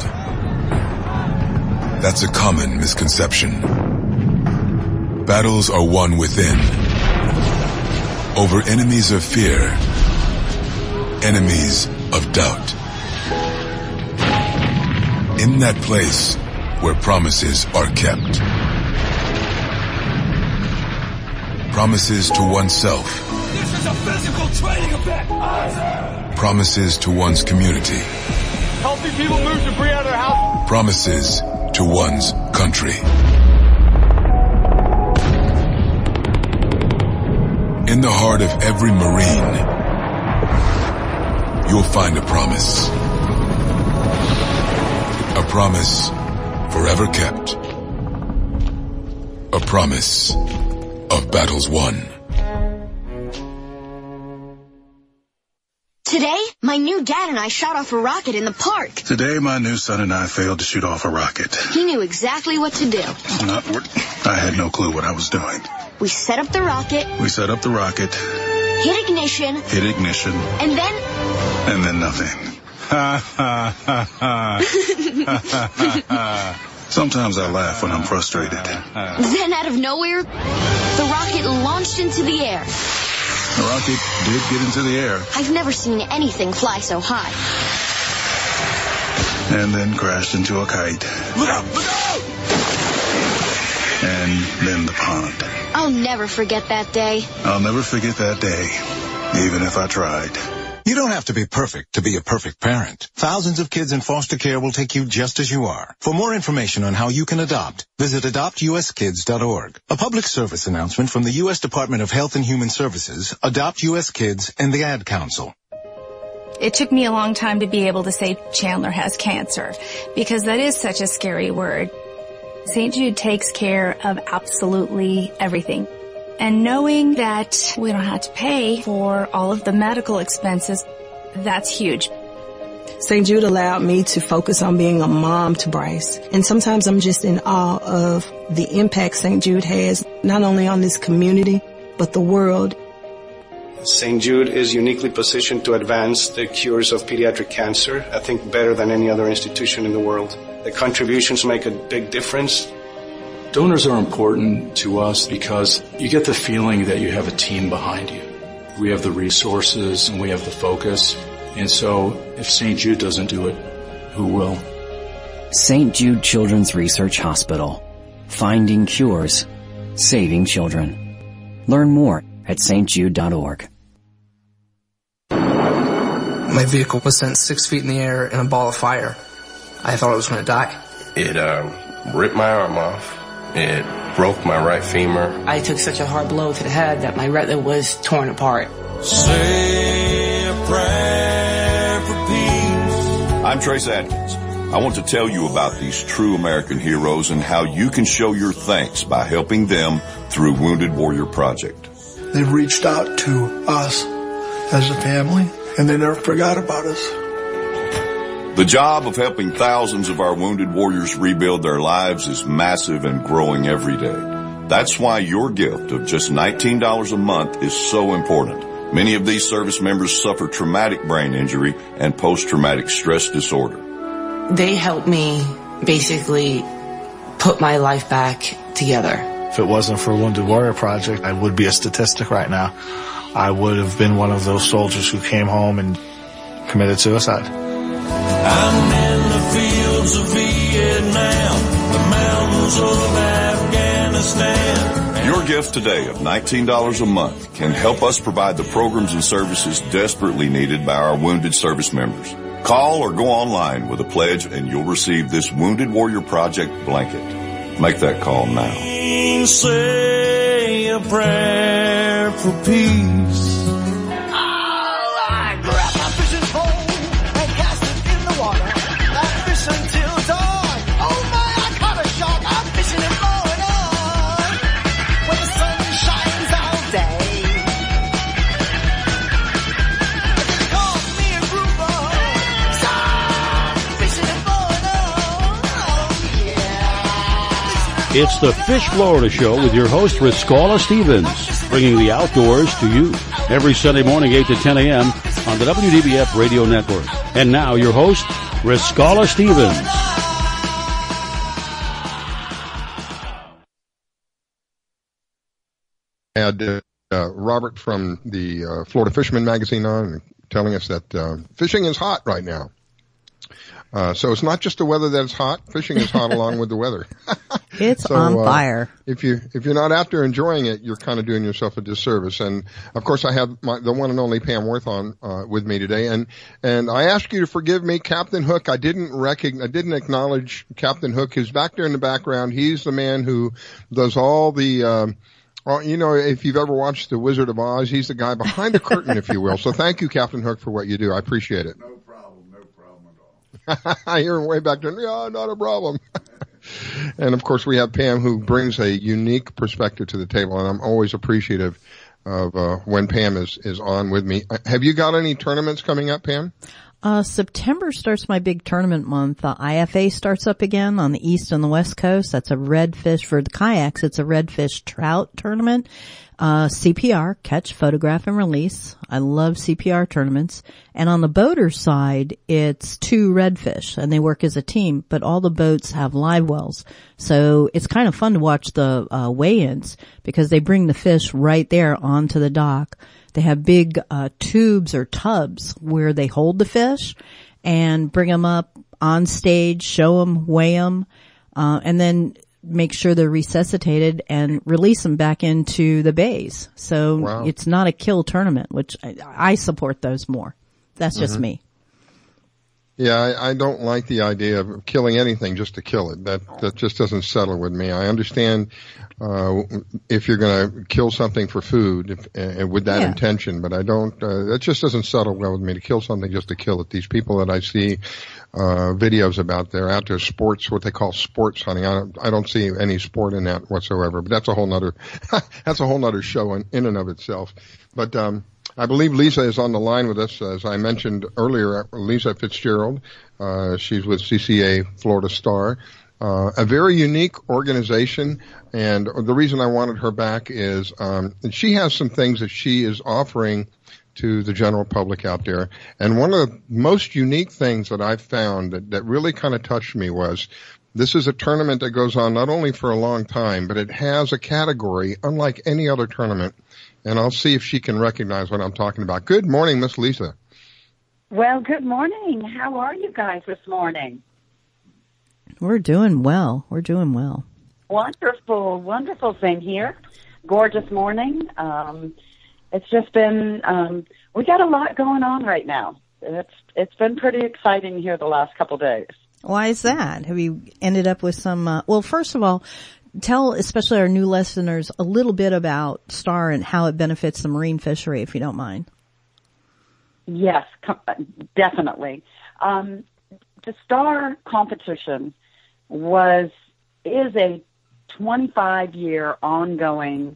That's a common misconception. Battles are won within, over enemies of fear, enemies of doubt. In that place where promises are kept. Promises to oneself. This is a physical training event. Promises to one's community. Helping people move debris out of their house. Promises to one's country. In the heart of every Marine, you'll find a promise. A promise forever kept. A promise of battles won. Today, my new dad and I shot off a rocket in the park. Today, my new son and I failed to shoot off a rocket. He knew exactly what to do. I had no clue what I was doing. We set up the rocket. Hit ignition. And then nothing. Sometimes I laugh when I'm frustrated. Then out of nowhere, the rocket launched into the air. The rocket did get into the air. I've never seen anything fly so high. And then crashed into a kite. Look out! Look out! And then the pond. I'll never forget that day. I'll never forget that day, even if I tried. You don't have to be perfect to be a perfect parent. Thousands of kids in foster care will take you just as you are. For more information on how you can adopt, visit adoptuskids.org. A public service announcement from the U.S. Department of Health and Human Services, Adopt U.S. Kids, and the Ad Council. It took me a long time to be able to say Chandler has cancer, because that is such a scary word. St. Jude takes care of absolutely everything. And knowing that we don't have to pay for all of the medical expenses, that's huge. St. Jude allowed me to focus on being a mom to Bryce. And sometimes I'm just in awe of the impact St. Jude has, not only on this community, but the world. St. Jude is uniquely positioned to advance the cures of pediatric cancer, I think better than any other institution in the world. The contributions make a big difference. Donors are important to us because you get the feeling that you have a team behind you. We have the resources and we have the focus. And so if St. Jude doesn't do it, who will? St. Jude Children's Research Hospital. Finding cures. Saving children. Learn more at stjude.org. My vehicle was sent 6 feet in the air in a ball of fire. I thought I was going to die. It ripped my arm off. It broke my right femur. I took such a hard blow to the head that my retina was torn apart. Say a prayer for peace. I'm Trace Adkins. I want to tell you about these true American heroes and how you can show your thanks by helping them through Wounded Warrior Project. They've reached out to us as a family, and they never forgot about us. The job of helping thousands of our wounded warriors rebuild their lives is massive and growing every day. That's why your gift of just $19 a month is so important. Many of these service members suffer traumatic brain injury and post-traumatic stress disorder. They helped me basically put my life back together. If it wasn't for Wounded Warrior Project, I would be a statistic right now. I would have been one of those soldiers who came home and committed suicide. I'm in the fields of Vietnam, the mountains of Afghanistan. Your gift today of $19 a month can help us provide the programs and services desperately needed by our wounded service members. Call or go online with a pledge and you'll receive this Wounded Warrior Project blanket. Make that call now. Say a prayer for peace. I grab my fishing pole and cast it in the water. I fish until dawn. Oh my, I caught a shark. I'm fishing and blowing on when the sun shines all day. They call me a grouper. So fishing and blowing on. Oh yeah. It's the Fish Florida Show with your host, Riscala Stevens, bringing the outdoors to you every Sunday morning, 8 to 10 a.m. on the WDBF Radio Network. And now, your host, Riscala Stevens. I had Robert from the Florida Fisherman Magazine on telling us that fishing is hot right now. So it's not just the weather that's hot. Fishing is hot along with the weather. It's on fire. If you're not out there enjoying it, you're kind of doing yourself a disservice. And of course, I have the one and only Pam Worth on with me today. And I ask you to forgive me, Captain Hook. I didn't acknowledge Captain Hook. He's back there in the background. He's the man who does all the. Well, you know, if you've ever watched The Wizard of Oz, he's the guy behind the curtain, if you will. So thank you, Captain Hook, for what you do. I appreciate it. No problem at all. I hear him way back there. Yeah, not a problem. And of course, we have Pam, who brings a unique perspective to the table, and I'm always appreciative of when Pam is on with me. Have you got any tournaments coming up, Pam? September starts my big tournament month. IFA starts up again on the east and the west coast. That's a redfish for the kayaks. It's a redfish trout tournament. CPR, catch, photograph, and release. I love CPR tournaments. And on the boater side, it's 2 redfish, and they work as a team, but all the boats have live wells. So it's kind of fun to watch the weigh-ins because they bring the fish right there onto the dock. They have big tubes or tubs where they hold the fish and bring them up on stage, show them, weigh them, and then make sure they're resuscitated and release them back into the bays. So wow. It's not a kill tournament, which I support those more. That's just me. Yeah, I don't like the idea of killing anything just to kill it. That just doesn't settle with me. I understand if you're going to kill something for food with that intention, but I don't. That just doesn't settle well with me to kill something just to kill it. These people that I see videos about, they're out there sports, what they call sports hunting. I don't see any sport in that whatsoever. But that's a whole nother show in and of itself. But I believe Lisa is on the line with us. As I mentioned earlier, Lisa Fitzgerald. She's with CCA Florida Star. A very unique organization, and the reason I wanted her back is she has some things that she is offering to the general public out there. And one of the most unique things that I've found that really kind of touched me was this is a tournament that goes on not only for a long time, but it has a category unlike any other tournament. And I'll see if she can recognize what I'm talking about. Good morning, Miss Lisa. Well, good morning. How are you guys this morning? We're doing well. Wonderful, wonderful thing here. Gorgeous morning. It's just been, we got a lot going on right now. It's been pretty exciting here the last couple days. Why is that? Have you ended up with some, well, first of all, tell especially our new listeners a little bit about STAR and how it benefits the marine fishery, if you don't mind. Yes, definitely. The STAR competition is a 25-year ongoing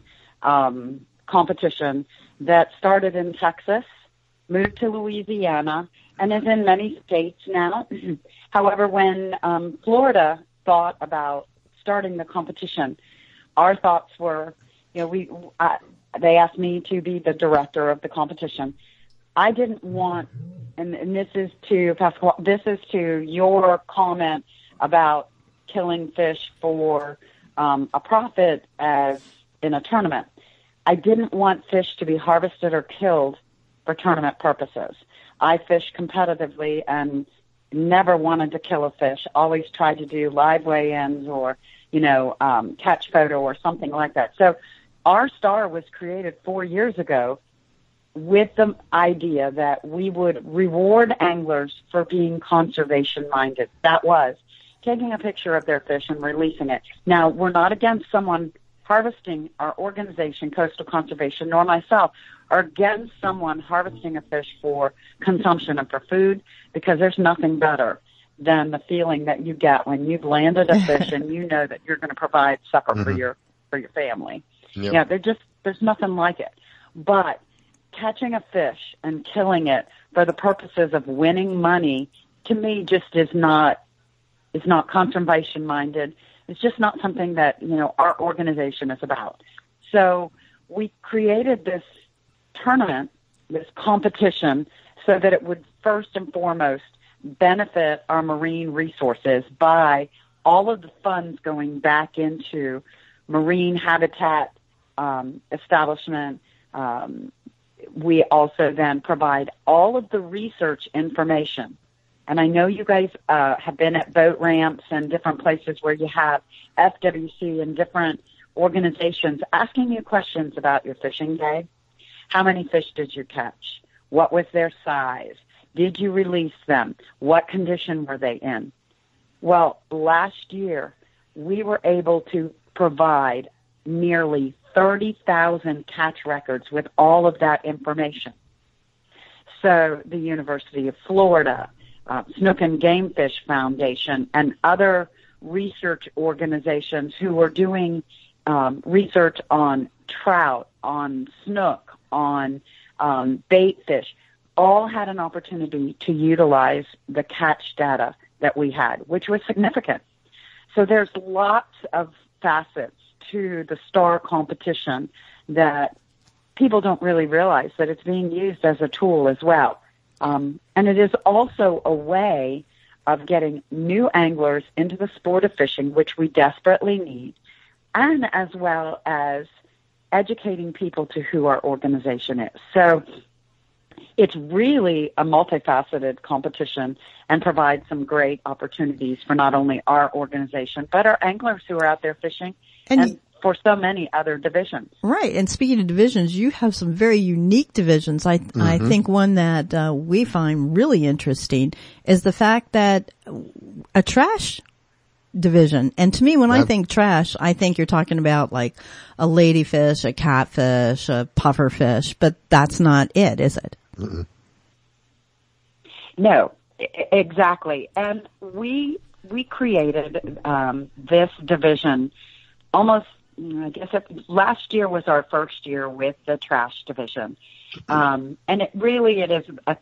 competition that started in Texas, moved to Louisiana, and is in many states now. However, when Florida thought about starting the competition, our thoughts were, they asked me to be the director of the competition. I didn't want, and this is to Pascal, this is to your comment about killing fish for a profit as in a tournament. I didn't want fish to be harvested or killed for tournament purposes. I fish competitively and never wanted to kill a fish, always tried to do live weigh-ins or, catch photo or something like that. So our star was created 4 years ago with the idea that we would reward anglers for being conservation-minded. That was taking a picture of their fish and releasing it. Now, we're not against someone harvesting. Our organization, Coastal Conservation, nor myself, are against someone harvesting a fish for consumption and for food, because there's nothing better than the feeling that you get when you've landed a fish and you know that you're going to provide supper for your family. Yep. Yeah, there's nothing like it. But catching a fish and killing it for the purposes of winning money, to me, just is not conservation minded. It's just not something that, our organization is about. So we created this tournament, this competition, so that it would first and foremost benefit our marine resources by all of the funds going back into marine habitat establishment. We also then provide all of the research information. And I know you guys have been at boat ramps and different places where you have FWC and different organizations asking you questions about your fishing day. How many fish did you catch? What was their size? Did you release them? What condition were they in? Well, last year, we were able to provide nearly 30,000 catch records with all of that information. So the University of Florida, Snook and Game Fish Foundation, and other research organizations who were doing research on trout, on snook, on bait fish, all had an opportunity to utilize the catch data that we had, which was significant. So there's lots of facets to the STAR competition that people don't really realize that it's being used as a tool as well. And it is also a way of getting new anglers into the sport of fishing, which we desperately need, and as well as educating people to who our organization is. So it's really a multifaceted competition and provides some great opportunities for not only our organization, but our anglers who are out there fishing and for so many other divisions. Right. And speaking of divisions, you have some very unique divisions. I think one that we find really interesting is the fact that a trash division. And to me, when I think trash, I think you're talking about like a ladyfish, a catfish, a pufferfish, but that's not it, is it? Mm-mm. No, exactly. And we created this division almost, I guess last year was our first year with the trash division. And it is a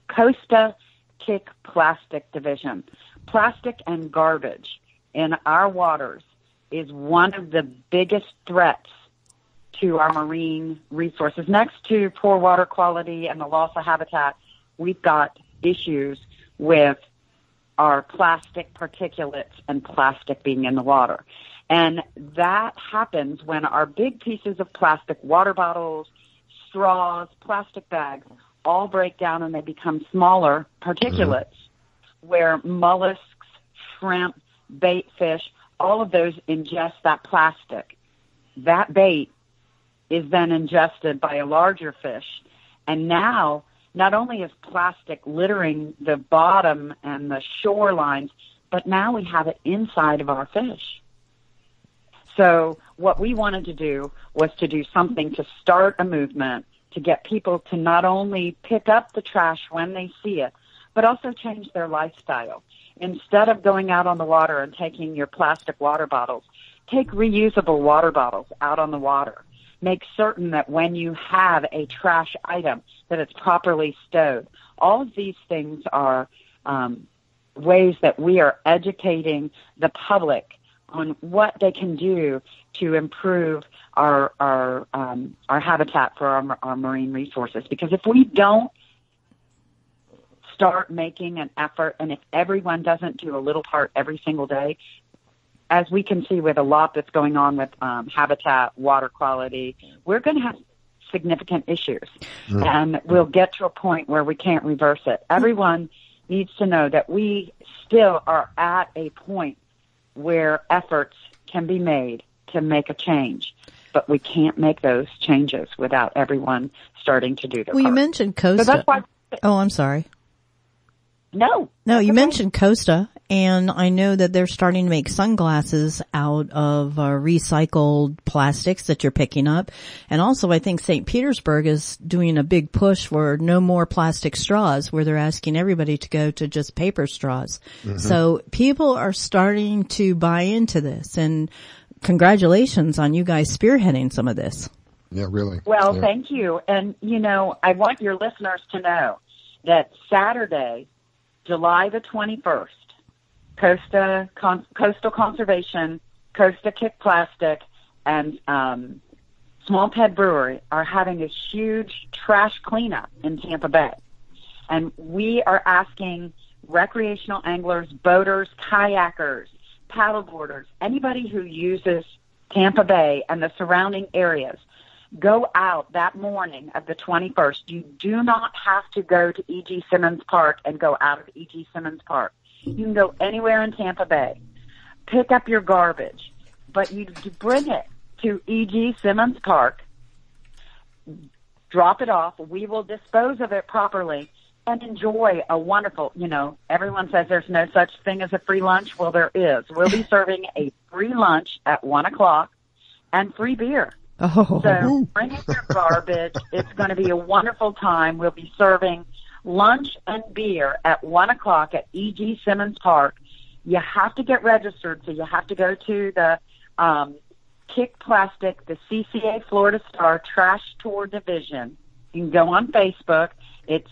Costa Kick plastic division. Plastic and garbage in our waters is one of the biggest threats to our marine resources. Next to poor water quality and the loss of habitat, we've got issues with our plastic particulates and plastic being in the water. And that happens when our big pieces of plastic, water bottles, straws, plastic bags, all break down and they become smaller particulates where mollusks, shrimp, bait fish, all of those ingest that plastic. That bait is then ingested by a larger fish. And now, not only is plastic littering the bottom and the shorelines, but now we have it inside of our fish. So what we wanted to do was to do something to start a movement to get people to not only pick up the trash when they see it, but also change their lifestyle. Instead of going out on the water and taking your plastic water bottles, take reusable water bottles out on the water. Make certain that when you have a trash item, that it's properly stowed. All of these things are ways that we are educating the public on what they can do to improve our habitat for our marine resources. Because if we don't start making an effort, and if everyone doesn't do a little part every single day, as we can see with a lot that's going on with habitat, water quality, we're going to have significant issues. And we'll get to a point where we can't reverse it. Everyone needs to know that we still are at a point where efforts can be made to make a change. But we can't make those changes without everyone starting to do their part. You mentioned Costa. So that's why. Oh, I'm sorry. No, you mentioned Costa, and I know that they're starting to make sunglasses out of recycled plastics that you're picking up. And also I think St. Petersburg is doing a big push for no more plastic straws, where they're asking everybody to go to just paper straws. Mm-hmm. So people are starting to buy into this, and congratulations on you guys spearheading some of this. Yeah, really. Well, thank you. And, I want your listeners to know that Saturday, July the 21st, Coastal Conservation, Costa Kick Plastic, and Small Pet Brewery are having a huge trash cleanup in Tampa Bay. And we are asking recreational anglers, boaters, kayakers, paddleboarders, anybody who uses Tampa Bay and the surrounding areas, go out that morning of the 21st. You do not have to go to E.G. Simmons Park and go out of E.G. Simmons Park. You can go anywhere in Tampa Bay. Pick up your garbage, but you bring it to E.G. Simmons Park, drop it off. We will dispose of it properly and enjoy a wonderful, everyone says there's no such thing as a free lunch. Well, there is. We'll be serving a free lunch at 1 o'clock and free beer. Oh. So bring in your garbage. It's going to be a wonderful time. We'll be serving lunch and beer at 1 o'clock at E.G. Simmons Park. You have to get registered, so you have to go to the Kick Plastic, the CCA Florida Star Trash Tour Division. You can go on Facebook. It's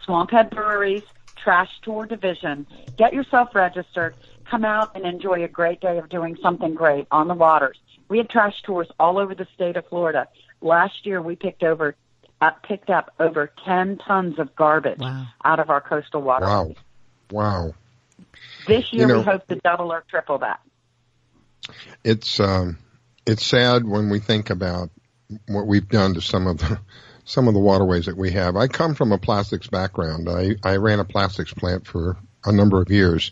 Swamp Head Brewery's Trash Tour Division. Get yourself registered. Come out and enjoy a great day of doing something great on the waters. We have trash tours all over the state of Florida. Last year, we picked up over 10 tons of garbage out of our coastal water. Wow. This year, we hope to double or triple that. It's sad when we think about what we've done to some of the waterways that we have. I come from a plastics background. I ran a plastics plant for a number of years,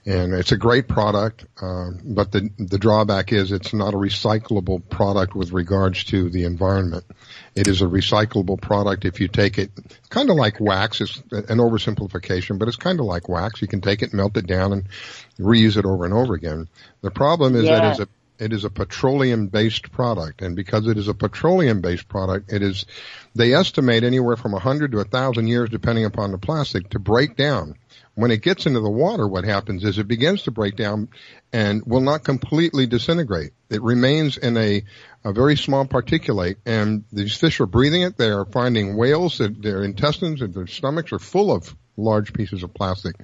and it's a great product, but the drawback is it's not a recyclable product with regards to the environment. It is a recyclable product if you take it, kind of like wax. It's an oversimplification, but it's kind of like wax. You can take it, melt it down, and reuse it over and over again. The problem is that it is a petroleum-based product, and because it is a petroleum-based product, they estimate anywhere from 100 to 1,000 years, depending upon the plastic, to break down. When it gets into the water, what happens is it begins to break down and will not completely disintegrate. It remains in a very small particulate, and these fish are breathing it. They are finding whales that their intestines and their stomachs are full of large pieces of plastic.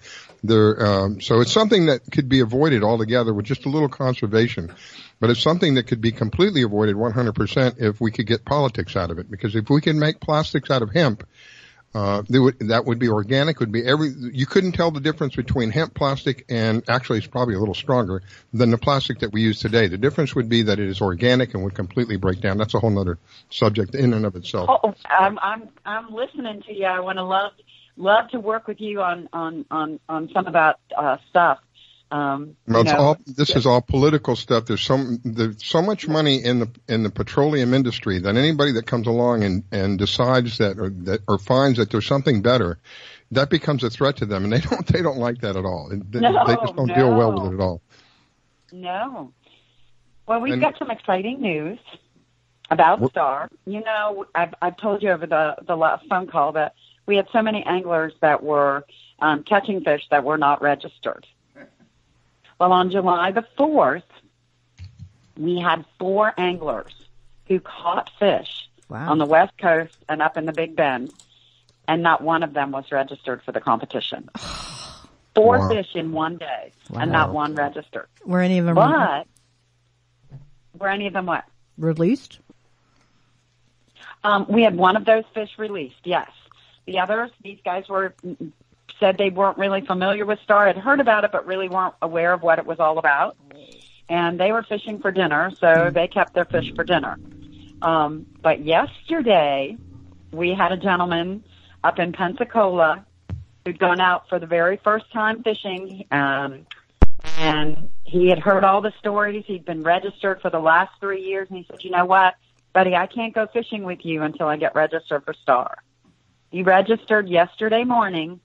So it's something that could be avoided altogether with just a little conservation. But it's something that could be completely avoided 100% if we could get politics out of it. Because if we can make plastics out of hemp, that would be organic, you couldn't tell the difference between hemp plastic, and actually it's probably a little stronger than the plastic that we use today. The difference would be that it is organic and would completely break down. That's a whole other subject in and of itself. Oh, I'm listening to you. I want to love to work with you on some of that stuff. This is all political stuff. There's so much money in the petroleum industry that anybody that comes along and decides that or finds that there's something better, that becomes a threat to them, and they don't like that at all. They just don't deal well with it at all. No. Well, we've got some exciting news about Star. I've told you over the last phone call that we had so many anglers that were catching fish that were not registered. Well, on July the 4th, we had 4 anglers who caught fish on the West Coast and up in the Big Bend, and not one of them was registered for the competition. 4 fish in one day, and not one registered. Were any of them what? Released? We had one of those fish released, yes. The others, these guys said they weren't really familiar with Star, had heard about it, but really weren't aware of what it was all about. And they were fishing for dinner, so they kept their fish for dinner. But yesterday, we had a gentleman up in Pensacola who'd gone out for the very first time fishing, and he had heard all the stories. He'd been registered for the last 3 years, and he said, you know what, buddy, I can't go fishing with you until I get registered for Star. He registered yesterday morning,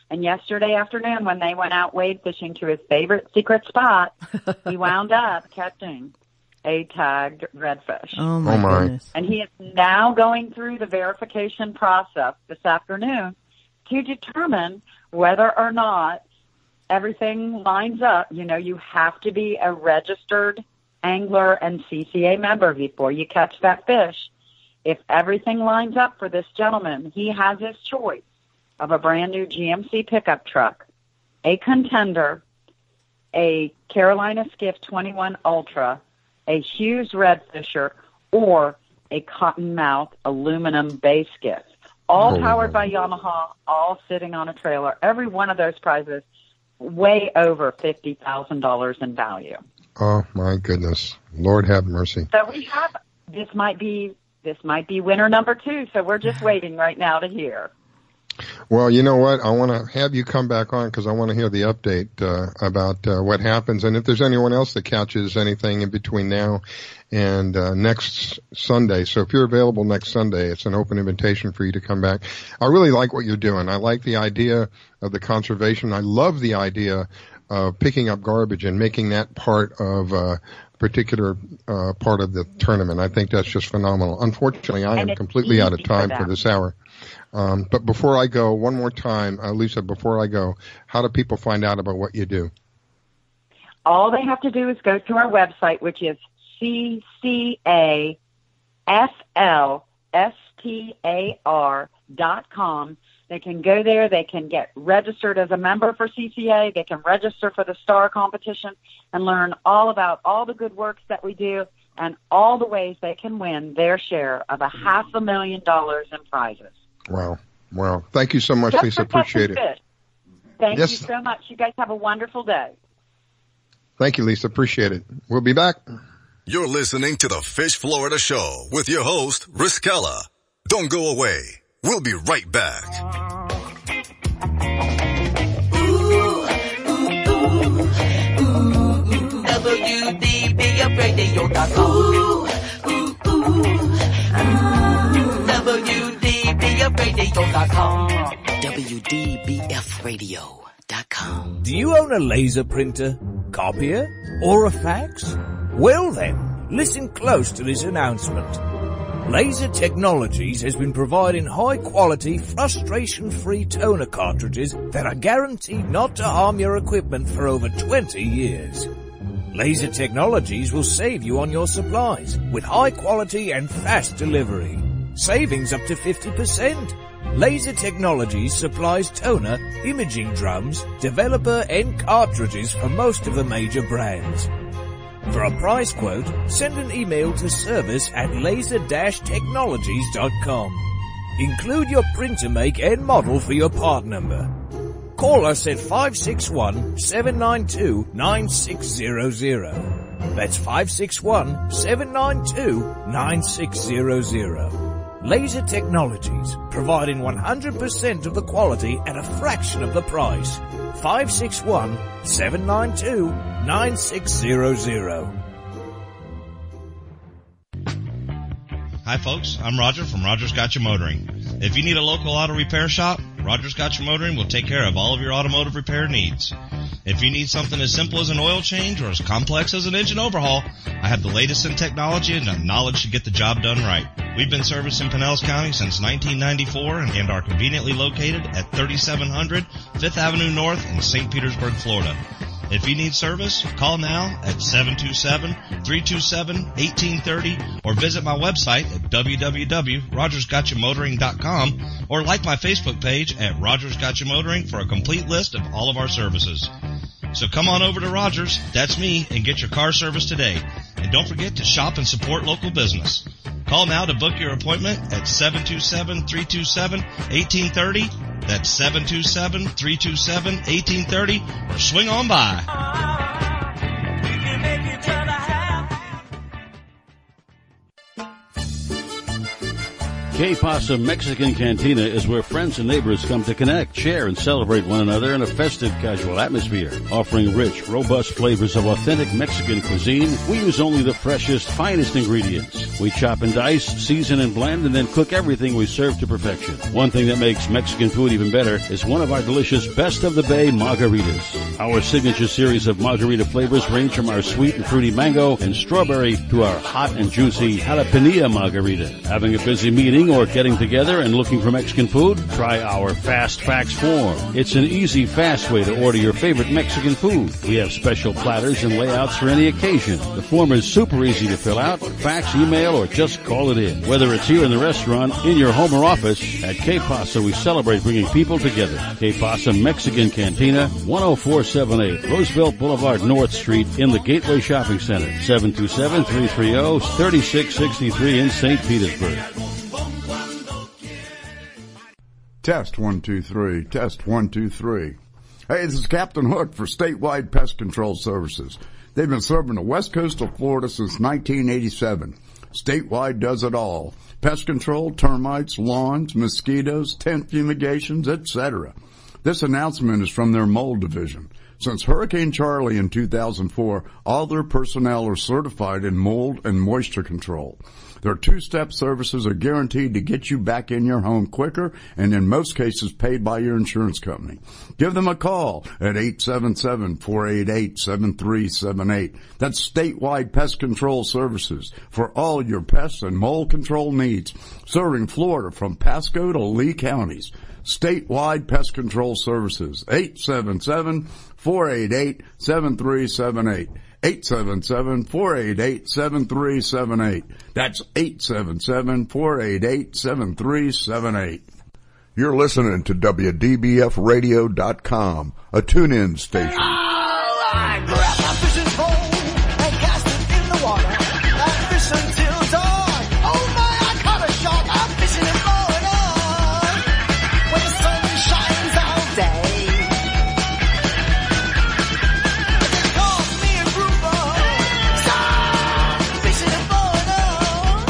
and yesterday afternoon when they went out wade fishing to his favorite secret spot, he wound up catching a tagged redfish. Oh, my goodness. And he is now going through the verification process this afternoon to determine whether or not everything lines up. You know, you have to be a registered angler and CCA member before you catch that fish. If everything lines up for this gentleman, he has his choice of a brand new GMC pickup truck, a Contender, a Carolina Skiff 21 Ultra, a Hughes Redfisher, or a Cottonmouth aluminum base skiff. All powered by Yamaha, all sitting on a trailer. Every one of those prizes way over $50,000 in value. Oh, my goodness. Lord have mercy. So we have, this might be winner number 2, so we're just waiting right now to hear. Well, you know what? I want to have you come back on because I want to hear the update about what happens. And if there's anyone else that catches anything in between now and next Sunday. So if you're available next Sunday, it's an open invitation for you to come back. I really like what you're doing. I like the idea of the conservation. I love the idea of picking up garbage and making that part of particular part of the tournament. I think that's just phenomenal. Unfortunately, I am completely out of time for this hour. But before I go, one more time, Lisa, before I go, how do people find out about what you do? All they have to do is go to our website, which is ccaflstar.com. They can go there. They can get registered as a member for CCA. They can register for the Star competition and learn all about all the good works that we do and all the ways they can win their share of $500,000 in prizes. Wow. Wow. Thank you so much, Lisa. Appreciate it. Thank you so much. You guys have a wonderful day. Thank you, Lisa. Appreciate it. We'll be back. You're listening to the Fish Florida Show with your host, Riskella. Don't go away. We'll be right back. WDBFradio.com. WDBFradio.com. Do you own a laser printer, copier, or a fax? Well then, listen close to this announcement. Laser Technologies has been providing high-quality, frustration-free toner cartridges that are guaranteed not to harm your equipment for over 20 years. Laser Technologies will save you on your supplies with high-quality and fast delivery. Savings up to 50%. Laser Technologies supplies toner, imaging drums, developer and cartridges for most of the major brands. For a price quote, send an email to service@laser-technologies.com. Include your printer make and model for your part number. Call us at 561-792-9600. That's 561-792-9600. Laser Technologies, providing 100% of the quality at a fraction of the price. 561-792-9600. Hi folks, I'm Roger from Rogers Gotcha Motoring. If you need a local auto repair shop, Rogers Gotcha Motoring will take care of all of your automotive repair needs. If you need something as simple as an oil change or as complex as an engine overhaul, I have the latest in technology and the knowledge to get the job done right. We've been servicing Pinellas County since 1994 and are conveniently located at 3700 5th Avenue North in St. Petersburg, Florida. If you need service, call now at 727-327-1830 or visit my website at www.rogersgotchamotoring.com or like my Facebook page at Rogers Gotcha Motoring for a complete list of all of our services. So come on over to Rogers, that's me, and get your car service today. And don't forget to shop and support local business. Call now to book your appointment at 727-327-1830. That's 727-327-1830, or swing on by. Que Pasa Mexican Cantina is where friends and neighbors come to connect, share, and celebrate one another in a festive, casual atmosphere. Offering rich, robust flavors of authentic Mexican cuisine, we use only the freshest, finest ingredients. We chop and dice, season and blend, and then cook everything we serve to perfection. One thing that makes Mexican food even better is one of our delicious Best of the Bay margaritas. Our signature series of margarita flavors range from our sweet and fruity mango and strawberry to our hot and juicy jalapeno margarita. Having a busy meeting or getting together and looking for Mexican food? Try our Fast Facts form. It's an easy, fast way to order your favorite Mexican food. We have special platters and layouts for any occasion. The form is super easy to fill out. Fax, email, or just call it in. Whether it's here in the restaurant, in your home or office, at Que Pasa we celebrate bringing people together. Que Pasa Mexican Cantina, 10478 Roosevelt Boulevard North Street in the Gateway Shopping Center, 727-330-3663 in St. Petersburg. Test 1, 2, 3. Test 1, 2, 3. Hey, this is Captain Hook for Statewide Pest Control Services. They've been serving the west coast of Florida since 1987. Statewide does it all. Pest control, termites, lawns, mosquitoes, tent fumigations, etc. This announcement is from their mold division. Since Hurricane Charlie in 2004, all their personnel are certified in mold and moisture control. Their two-step services are guaranteed to get you back in your home quicker and in most cases paid by your insurance company. Give them a call at 877-488-7378. That's Statewide Pest Control Services for all your pest and mold control needs, serving Florida from Pasco to Lee counties. Statewide Pest Control Services, 877-488-7378. 877-488-7378. That's 877-488-7378. You're listening to WDBFradio.com, a tune-in station. I grab my fishing pole and cast it in the water. I fish until dawn. Oh my, I caught a shark. I'm fishing and blowing on when the sun shines all day. They call me a grouper. Stop fishing and blowing on.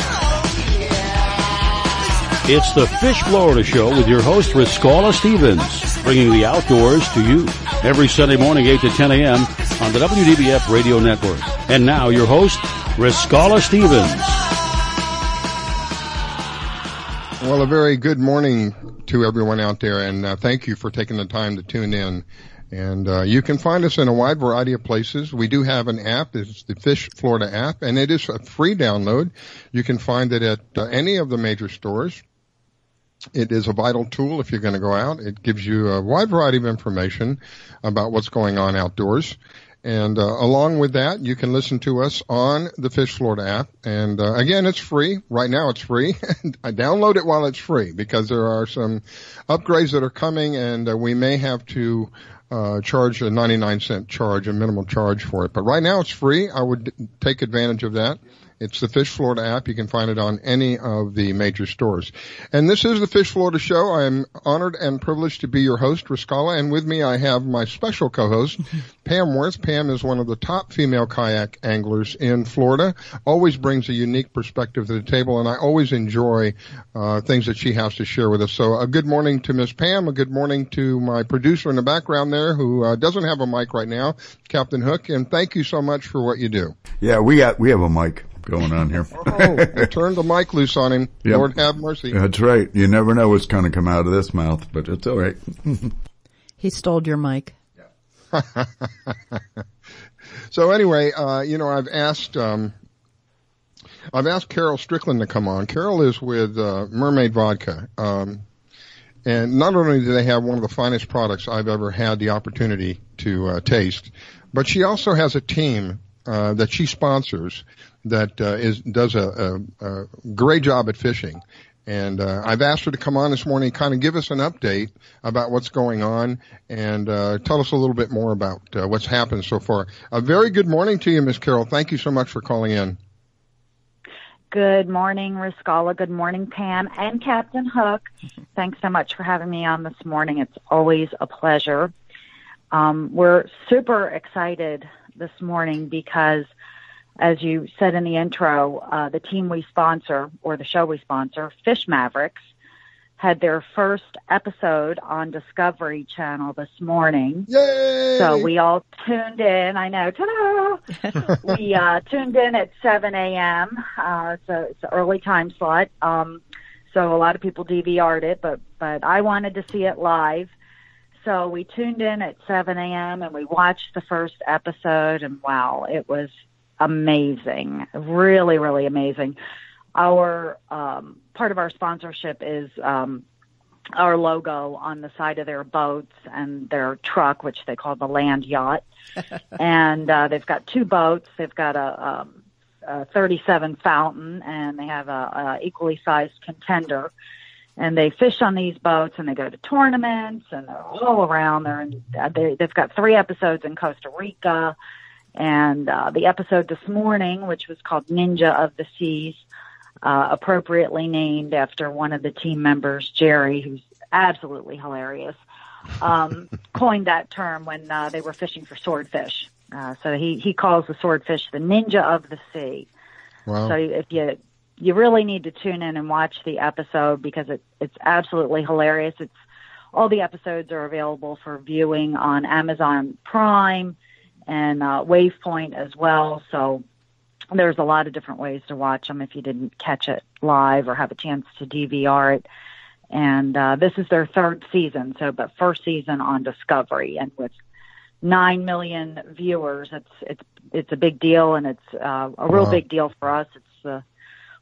Oh yeah. It's the Fish Florida Show with your host, Riscala Stevens, bringing the outdoors to you every Sunday morning, 8 to 10 a.m. on the WDBF Radio Network. And now, your host, Riscala Stevens. Well, a very good morning to everyone out there, and thank you for taking the time to tune in. And you can find us in a wide variety of places. We do have an app. It's the Fish Florida app, and it is a free download. You can find it at any of the major stores. It is a vital tool if you're going to go out. It gives you a wide variety of information about what's going on outdoors. And along with that, you can listen to us on the Fish Florida app. And again, it's free. Right now it's free. I download it while it's free because there are some upgrades that are coming, and we may have to charge a 99-cent charge, a minimal charge for it. But right now it's free. I would take advantage of that. It's the Fish Florida app. You can find it on any of the major stores. And this is the Fish Florida Show. I am honored and privileged to be your host, Riscala, and with me I have my special co-host, Pam Worth. Pam is one of the top female kayak anglers in Florida, always brings a unique perspective to the table, and I always enjoy things that she has to share with us. So a good morning to Miss Pam, a good morning to my producer in the background there who doesn't have a mic right now, Captain Hook, and thank you so much for what you do. Yeah, we have a mic going on here. You turned the mic loose on him. Yep. Lord have mercy. That's right. You never know what's going to come out of this mouth, but it's all right. He stole your mic. So anyway, I've asked Carol Strickland to come on. Carol is with Mermaid Vodka. And not only do they have one of the finest products I've ever had the opportunity to taste, but she also has a team that she sponsors that does a great job at fishing. And I've asked her to come on this morning, kind of give us an update about what's going on, and tell us a little bit more about what's happened so far. A very good morning to you, Miss Carol. Thank you so much for calling in. Good morning, Riscala. Good morning, Pam and Captain Hook. Thanks so much for having me on this morning. It's always a pleasure. We're super excited this morning because as you said in the intro, the team we sponsor, or the show we sponsor, Fish Mavericks, had their first episode on Discovery Channel this morning. Yay! So we all tuned in. I know. Ta-da! We tuned in at 7 a.m. So it's an early time slot. So a lot of people DVR'd it, but I wanted to see it live. So we tuned in at 7 a.m. and we watched the first episode, and wow, it was amazing. Really, really amazing. Our part of our sponsorship is our logo on the side of their boats and their truck, which they call the land yacht. And they've got 2 boats. They've got a 37 Fountain, and they have a equally sized Contender. And they fish on these boats, and they go to tournaments, and they're all around. They've got 3 episodes in Costa Rica. And the episode this morning, which was called Ninja of the Seas, appropriately named after one of the team members, Jerry, who's absolutely hilarious, coined that term when they were fishing for swordfish. So he calls the swordfish the Ninja of the Sea. Wow. So if you really need to tune in and watch the episode, because it's absolutely hilarious. All the episodes are available for viewing on Amazon Prime and WavePoint as well. So there's a lot of different ways to watch them if you didn't catch it live or have a chance to DVR it. And this is their 3rd season, but first season on Discovery, and with 9 million viewers, it's a big deal, and it's a real big deal for us. It's the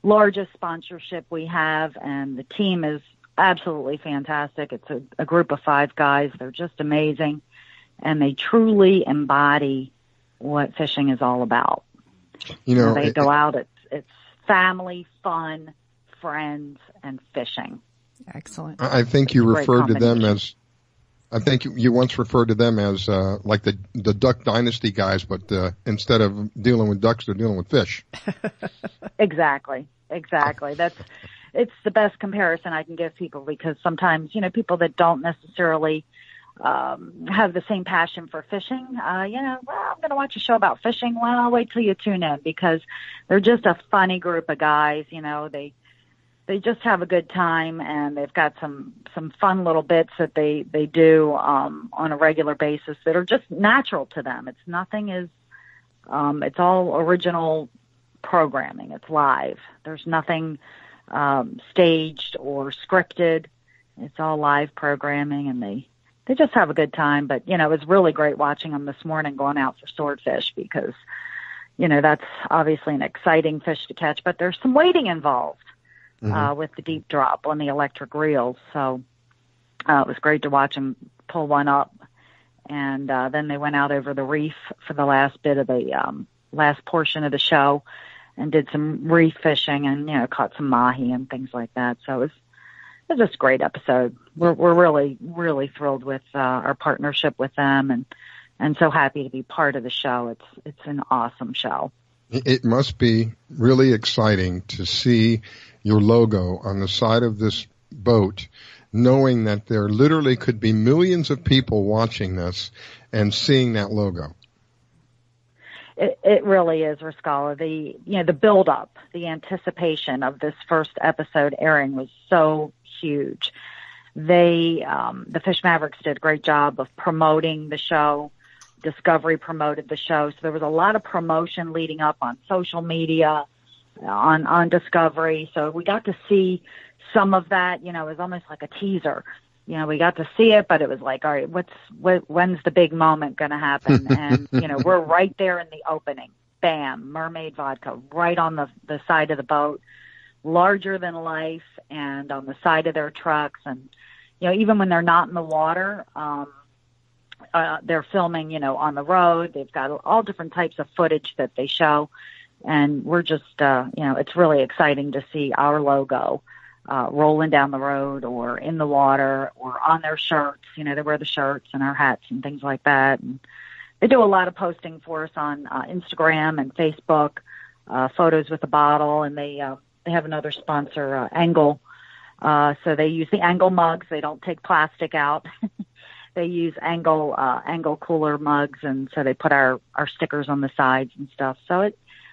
largest sponsorship we have, and the team is absolutely fantastic. It's a group of 5 guys. They're just amazing, and they truly embody what fishing is all about. You know, they go out, it's family, fun, friends, and fishing. Excellent. I think you referred to them as, I think you once referred to them as like the Duck Dynasty guys, but instead of dealing with ducks, they're dealing with fish. Exactly. It's the best comparison I can give people, because sometimes, people that don't necessarily have the same passion for fishing, I'm going to watch a show about fishing. Well, I'll wait till you tune in, because they're just a funny group of guys. They just have a good time, and they've got some fun little bits that they do on a regular basis that are just natural to them. It's nothing it's all original programming. It's live. There's nothing staged or scripted. It's all live programming, and they just have a good time. But, it was really great watching them this morning going out for swordfish, because, that's obviously an exciting fish to catch, but there's some waiting involved with the deep drop on the electric reels. So it was great to watch them pull one up. And then they went out over the reef for the last bit of the last portion of the show and did some reef fishing and, caught some mahi and things like that. So it was just a great episode. We're really, really thrilled with our partnership with them, and so happy to be part of the show. It's an awesome show. It must be really exciting to see your logo on the side of this boat, knowing that there literally could be millions of people watching this and seeing that logo. It really is, Riscala. The build up, the anticipation of this first episode airing was so huge. The Fish Mavericks did a great job of promoting the show. Discovery promoted the show. So there was a lot of promotion leading up on social media, on Discovery. So we got to see some of that. It was almost like a teaser. We got to see it, but it was like, all right, when's the big moment going to happen? And, we're right there in the opening. Bam, Mermaid Vodka, right on the side of the boat, larger than life, and on the side of their trucks. And, even when they're not in the water, they're filming, on the road. They've got all different types of footage that they show. And we're just, it's really exciting to see our logo rolling down the road or in the water or on their shirts. They wear the shirts and our hats and things like that. And they do a lot of posting for us on Instagram and Facebook, photos with the bottle. And they have another sponsor, Angle. So they use the Angle mugs. They don't take plastic out. They use Angle cooler mugs, and so they put our stickers on the sides and stuff. So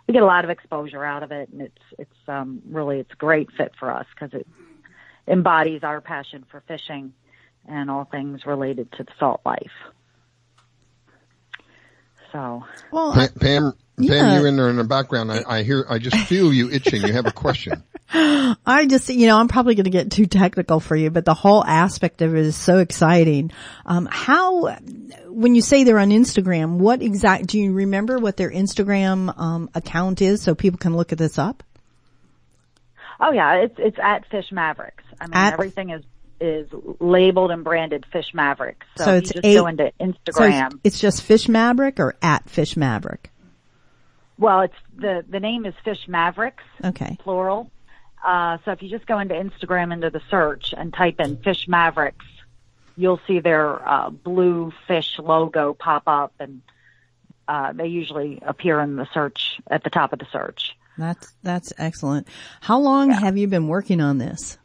we get a lot of exposure out of it, and it's a great fit for us because it embodies our passion for fishing and all things related to the salt life. So, well, Pam, you're in there in the background. I just feel you itching. You have a question. I just, I'm probably going to get too technical for you, but the whole aspect of it is so exciting. When you say they're on Instagram, do you remember what their Instagram, account is so people can look at this up? Oh yeah, it's at Fish Mavericks. I mean, everything is labeled and branded Fish Mavericks. So if you just go into Instagram. So it's just Fish Maverick or at Fish Maverick? Well, it's the name is Fish Mavericks. Okay. Plural. So if you just go into Instagram into the search and type in Fish Mavericks, you'll see their blue fish logo pop up, and they usually appear in the search at the top of the search. That's excellent. How long have you been working on this?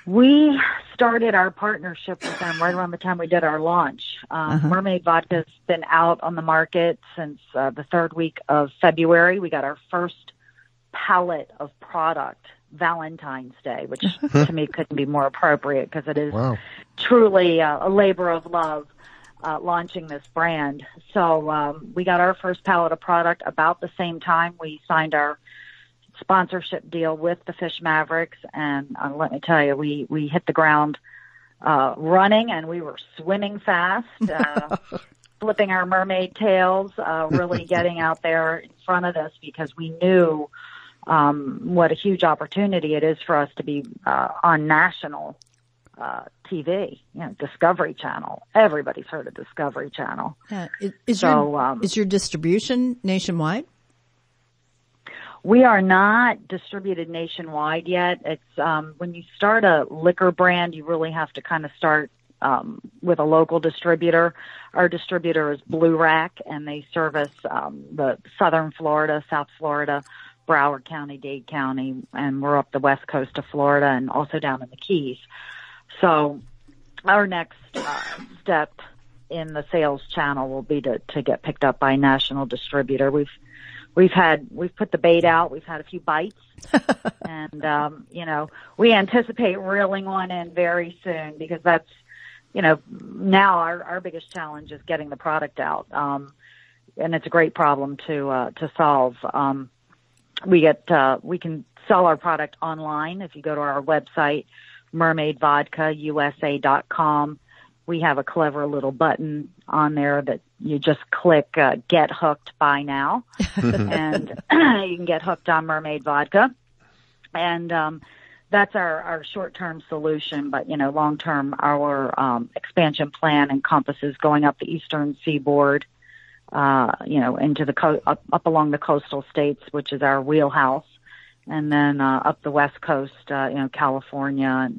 We started our partnership with them right around the time we did our launch. Mermaid Vodka's been out on the market since the third week of February. We got our first pallet of product Valentine's Day, which to me couldn't be more appropriate because it is truly a labor of love launching this brand. So we got our first pallet of product about the same time we signed our sponsorship deal with the Fish Mavericks, and let me tell you, we hit the ground running, and we were swimming fast, flipping our mermaid tails, really getting out there in front of this because we knew what a huge opportunity it is for us to be on national TV, Discovery Channel. Everybody's heard of Discovery Channel. Yeah. Is your distribution nationwide? We are not distributed nationwide yet. It's when you start a liquor brand, you really have to kind of start with a local distributor. Our distributor is Blue Rack, and they service the southern Florida, South Florida, Broward County, Dade County, and we're up the west coast of Florida and also down in the Keys. So our next step in the sales channel will be to get picked up by a national distributor. We've put the bait out. We've had a few bites, and we anticipate reeling one in very soon because that's, now our biggest challenge is getting the product out, and it's a great problem to solve. We can sell our product online if you go to our website, mermaidvodkausa.com. We have a clever little button on there that you just click Get Hooked Buy Now, and you can get hooked on Mermaid Vodka. And that's our short-term solution. But, long-term, our expansion plan encompasses going up the eastern seaboard, into the up along the coastal states, which is our wheelhouse, and then up the west coast, California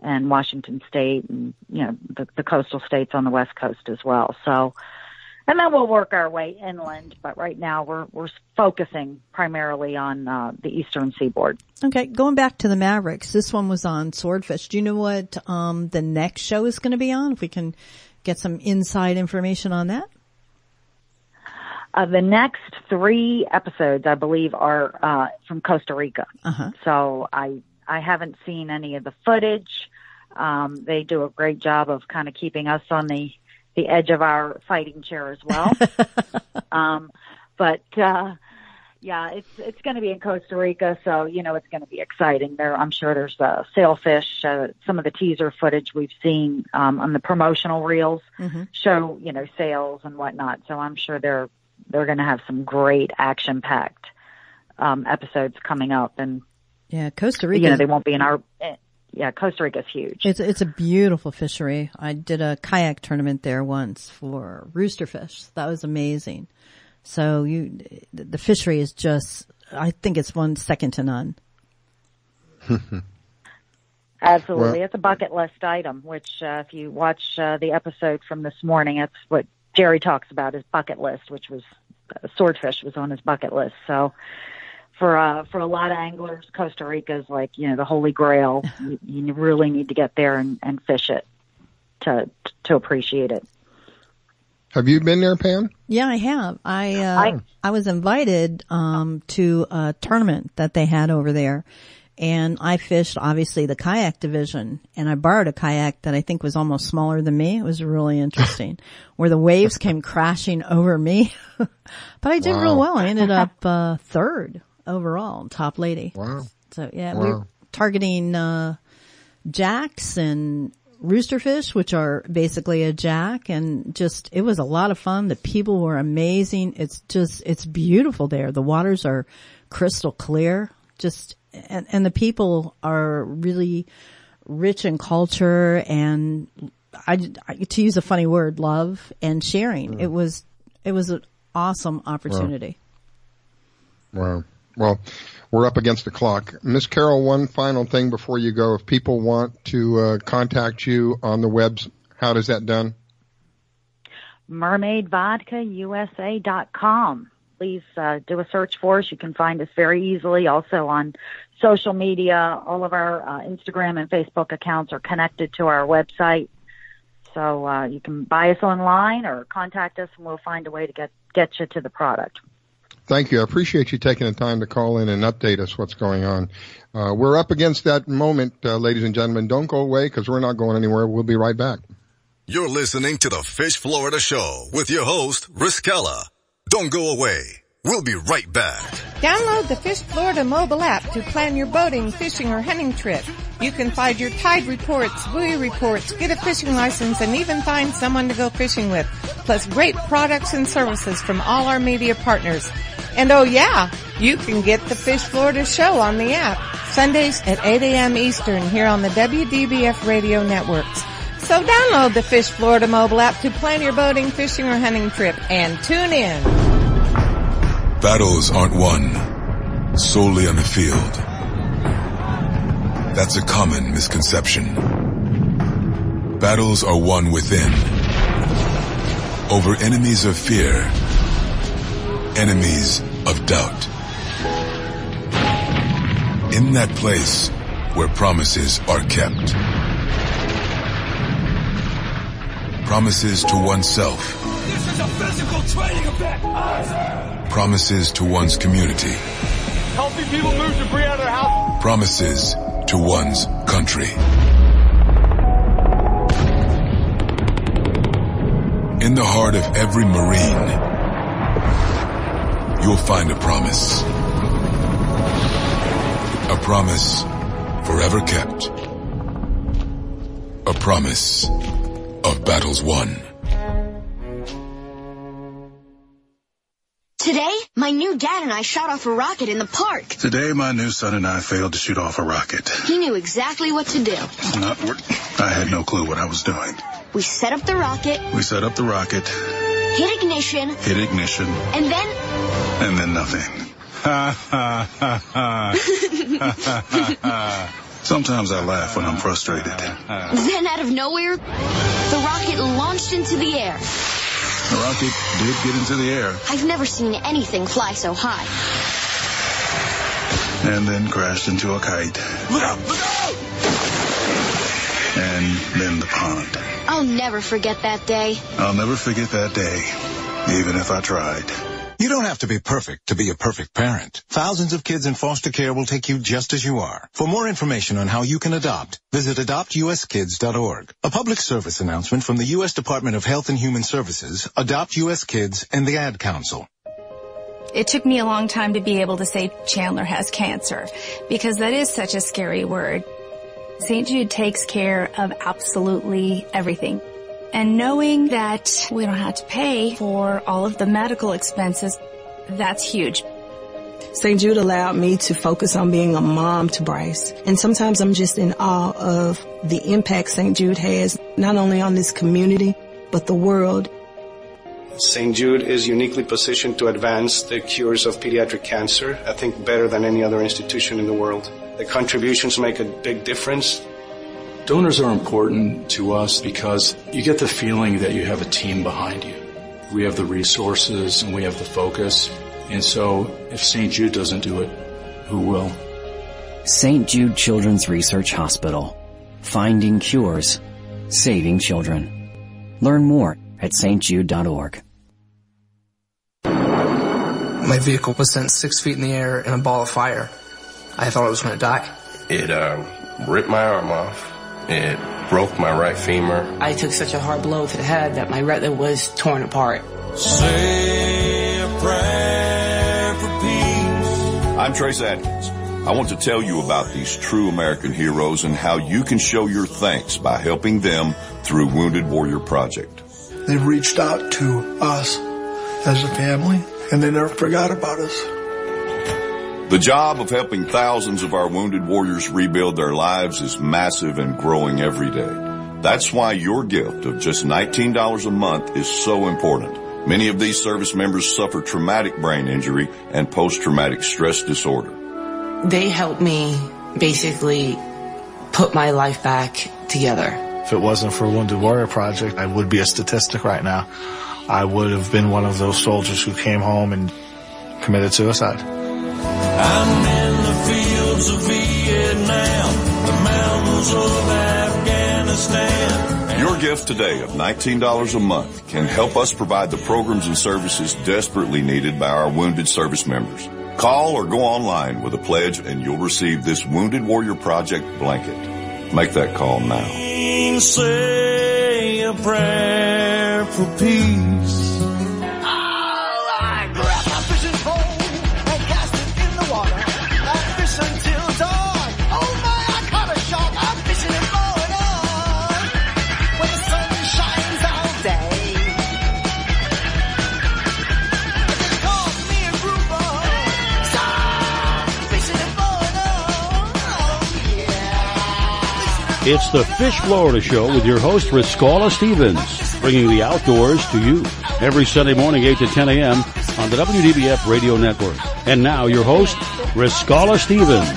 and Washington State, and the coastal states on the west coast as well. So, and then we'll work our way inland. But right now we're focusing primarily on the eastern seaboard. Okay, going back to the Mavericks, this one was on Swordfish. Do you know what the next show is going to be on? If we can get some inside information on that. The next 3 episodes, I believe, are from Costa Rica. So I haven't seen any of the footage. They do a great job of kind of keeping us on the edge of our fighting chair as well. But it's going to be in Costa Rica, so it's going to be exciting. I'm sure there's sailfish. Some of the teaser footage we've seen on the promotional reels show sails and whatnot. So I'm sure they're going to have some great action-packed episodes coming up. And Costa Rica. They won't be in our. Costa Rica's huge. It's a beautiful fishery. I did a kayak tournament there once for roosterfish. That was amazing. So the fishery is just, I think it's one second to none. Absolutely. It's a bucket list item, which if you watch the episode from this morning, that's what Jerry talks about, his bucket list, which was swordfish was on his bucket list. So for a lot of anglers, Costa Rica is like, the holy grail. You really need to get there and fish it to appreciate it. Have you been there, Pam? Yeah, I have. I was invited to a tournament that they had over there, and I fished obviously the kayak division, and I borrowed a kayak that I think was almost smaller than me. It was really interesting, where the waves came crashing over me. But I did real well. I ended up third overall, top lady. Wow. So yeah, we're targeting jacks and roosterfish, which are basically a jack, and just, it was a lot of fun. The people were amazing. It's beautiful there. The waters are crystal clear. And the people are really rich in culture and to use a funny word, love and sharing. It was an awesome opportunity. Wow. Well, we're up against the clock. Miss Carol, one final thing before you go. If people want to contact you on the webs, how does that done? mermaidvodkausa.com. Please do a search for us. You can find us very easily. Also on social media, all of our Instagram and Facebook accounts are connected to our website. So you can buy us online or contact us, and we'll find a way to get you to the product. Thank you. I appreciate you taking the time to call in and update us what's going on. We're up against that moment, ladies and gentlemen. Don't go away because we're not going anywhere. We'll be right back. You're listening to the Fish Florida Show with your host, Riskella. Don't go away. We'll be right back. Download the Fish Florida mobile app to plan your boating, fishing, or hunting trip. You can find your tide reports, buoy reports, get a fishing license, and even find someone to go fishing with. Plus great products and services from all our media partners. And oh yeah, you can get the Fish Florida Show on the app. Sundays at 8 a.m. Eastern here on the WDBF radio networks. So download the Fish Florida mobile app to plan your boating, fishing, or hunting trip and tune in. Battles aren't won solely on the field. That's a common misconception. Battles are won within. Over enemies of fear, enemies of doubt. In that place where promises are kept. Promises to oneself. This is a physical training event. Promises to one's community. Helping people move debris out of their house. Promises to one's country. In the heart of every Marine, you'll find a promise. A promise forever kept. A promise of battles won. Today, my new dad and I shot off a rocket in the park. Today, my new son and I failed to shoot off a rocket. He knew exactly what to do. I had no clue what I was doing. We set up the rocket. Hit ignition. And then nothing. Sometimes I laugh when I'm frustrated. Then out of nowhere, the rocket launched into the air. The rocket did get into the air. I've never seen anything fly so high. And then crashed into a kite. Look out! And then the pond. I'll never forget that day. I'll never forget that day, even if I tried. You don't have to be perfect to be a perfect parent. Thousands of kids in foster care will take you just as you are. For more information on how you can adopt, visit adoptuskids.org. A public service announcement from the U.S. Department of Health and Human Services, Adopt U.S. Kids, and the Ad Council. It took me a long time to be able to say Chandler has cancer, because that is such a scary word. St. Jude takes care of absolutely everything. And knowing that we don't have to pay for all of the medical expenses, that's huge. St. Jude allowed me to focus on being a mom to Bryce. And sometimes I'm just in awe of the impact St. Jude has, not only on this community, but the world. St. Jude is uniquely positioned to advance the cures of pediatric cancer, I think better than any other institution in the world. The contributions make a big difference. Donors are important to us because you get the feeling that you have a team behind you. We have the resources and we have the focus. And so if St. Jude doesn't do it, who will? St. Jude Children's Research Hospital. Finding cures. Saving children. Learn more at stjude.org. My vehicle was sent 6 feet in the air in a ball of fire. I thought I was going to die. It ripped my arm off. It broke my right femur. I took such a hard blow to the head that my retina was torn apart. Say a prayer for peace. I'm Trace Atkins. I want to tell you about these true American heroes and how you can show your thanks by helping them through Wounded Warrior Project. They've reached out to us as a family, and they never forgot about us. The job of helping thousands of our wounded warriors rebuild their lives is massive and growing every day. That's why your gift of just $19 a month is so important. Many of these service members suffer traumatic brain injury and post-traumatic stress disorder. They helped me basically put my life back together. If it wasn't for Wounded Warrior Project, I would be a statistic right now. I would have been one of those soldiers who came home and committed suicide. I'm in the fields of Vietnam, the mountains of Afghanistan. Your gift today of $19 a month can help us provide the programs and services desperately needed by our wounded service members. Call or go online with a pledge and you'll receive this Wounded Warrior Project blanket. Make that call now. Say a prayer for peace. It's the Fish Florida Show with your host, Riscala Stevens, bringing the outdoors to you every Sunday morning, 8 to 10 a.m. on the WDBF Radio Network. And now, your host, Riscala Stevens.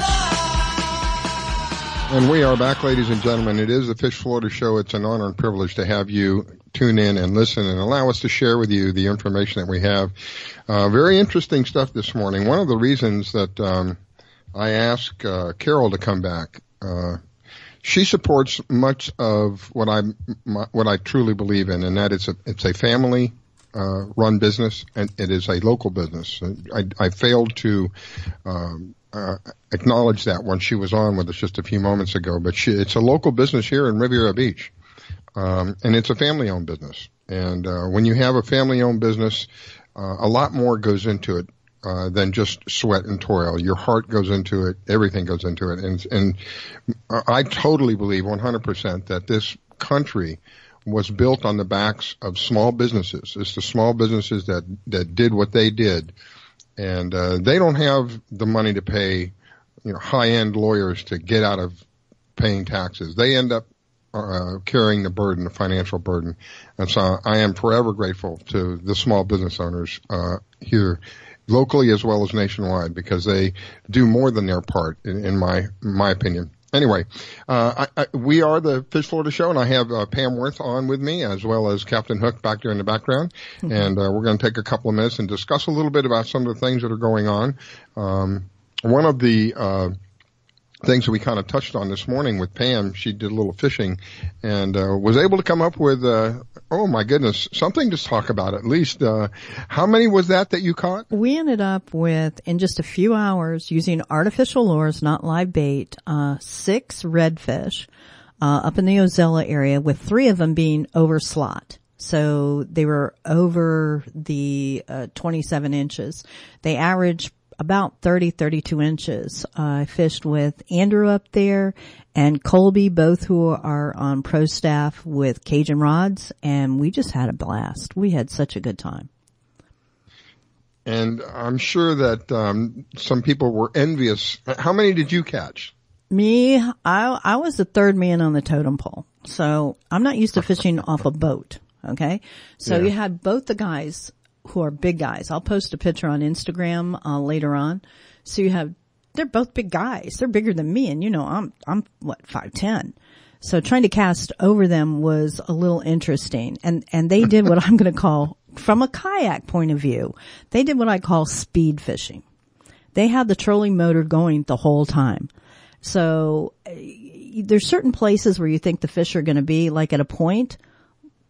And we are back, ladies and gentlemen. It is the Fish Florida Show. It's an honor and privilege to have you tune in and listen and allow us to share with you the information that we have. Very interesting stuff this morning. One of the reasons that I asked Carol to come back, she supports much of what I truly believe in, and that it's a family run business, and it is a local business. I failed to acknowledge that when she was on with us just a few moments ago, but it's a local business here in Riviera Beach, and it's a family-owned business. And when you have a family-owned business, a lot more goes into it than just sweat and toil. Your heart goes into it. Everything goes into it. And I totally believe 100% that this country was built on the backs of small businesses. It's the small businesses that did what they did. And they don't have the money to pay, high-end lawyers to get out of paying taxes. They end up carrying the burden, the financial burden. And so I am forever grateful to the small business owners here locally as well as nationwide, because they do more than their part, in my opinion. Anyway, we are the Fish Florida Show, and I have Pam Worth on with me, as well as Captain Hook back there in the background. Mm-hmm. And we're going to take a couple of minutes and discuss a little bit about some of the things that are going on. One of the things that we kind of touched on this morning with Pam, she did a little fishing and was able to come up with, oh my goodness, something to talk about at least. How many was that you caught? We ended up with, in just a few hours, using artificial lures, not live bait, 6 redfish up in the Ozella area, with 3 of them being over slot. So they were over the 27 inches. They averaged about 32 inches. I fished with Andrew up there and Colby, both who are on pro staff with Cajun rods, and we just had a blast. We had such a good time. And I'm sure that some people were envious. How many did you catch? Me, I was the third man on the totem pole. So I'm not used to fishing off a boat, okay? So you had both the guys who are big guys. I'll post a picture on Instagram later on. So they're both big guys. They're bigger than me, and I'm what, 5'10". So trying to cast over them was a little interesting. And they did what I'm going to call, from a kayak point of view, they did what I call speed fishing. They had the trolling motor going the whole time. So there's certain places where you think the fish are going to be, like at a point.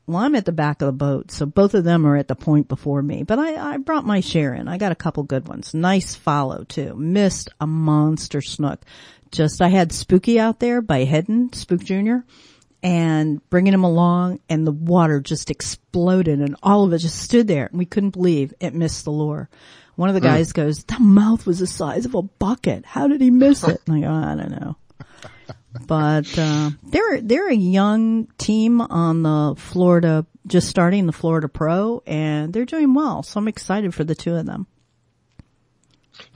Well, I'm at the back of the boat, so both of them are at the point before me. But I brought my share in. I got a couple good ones. Nice follow, too. Missed a monster snook. I had Spooky out there by Hedden, Spook Jr., and bringing him along, and the water just exploded, and all of it just stood there. And we couldn't believe it missed the lure. One of the guys goes, the mouth was the size of a bucket. How did he miss it? And I go, I don't know. But they're a young team on the Florida, just starting the Florida Pro, and they're doing well. So I'm excited for the two of them.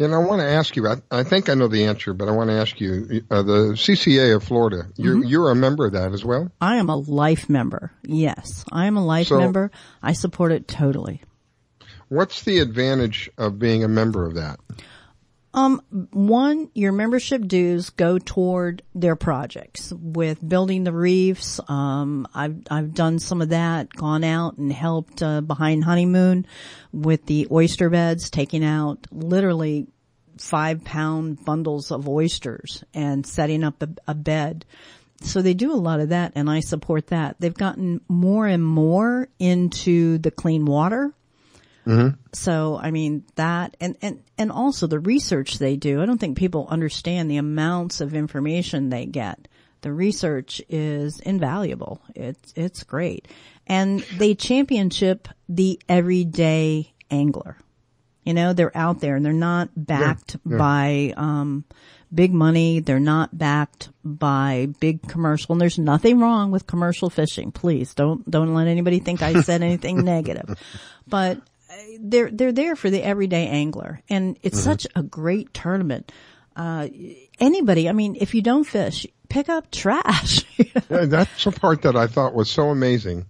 And I want to ask you, I think I know the answer, but I want to ask you, the CCA of Florida, you're a member of that as well? I am a life member. Yes, I am a life member. I support it totally. What's the advantage of being a member of that? One, your membership dues go toward their projects with building the reefs. I've done some of that, gone out and helped, behind Honeymoon with the oyster beds, taking out literally 5-pound bundles of oysters and setting up a bed. So they do a lot of that, and I support that. They've gotten more and more into the clean water. Mm-hmm. So, I mean, that, and also the research they do. I don't think people understand the amounts of information they get. The research is invaluable. It's great. And they championship the everyday angler. You know, they're out there and they're not backed by, big money. They're not backed by big commercial. And there's nothing wrong with commercial fishing. Please don't let anybody think I said anything negative. But they're there for the everyday angler, and it's such a great tournament. Anybody, I mean, if you don't fish, pick up trash. Yeah, that's the part that I thought was so amazing,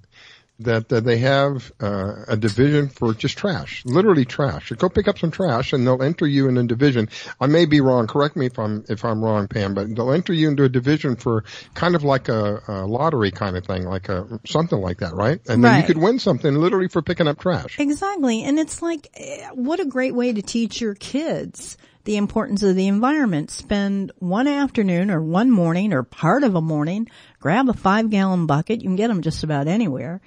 that they have a division for just trash, literally trash. You go pick up some trash, and they'll enter you in a division. I may be wrong. Correct me if I'm wrong, Pam, but they'll enter you into a division for kind of like a lottery kind of thing, like something like that, right? And then you could win something literally for picking up trash. Exactly, and it's like, what a great way to teach your kids the importance of the environment. Spend one afternoon or one morning or part of a morning, grab a 5-gallon bucket. You can get them just about anywhere.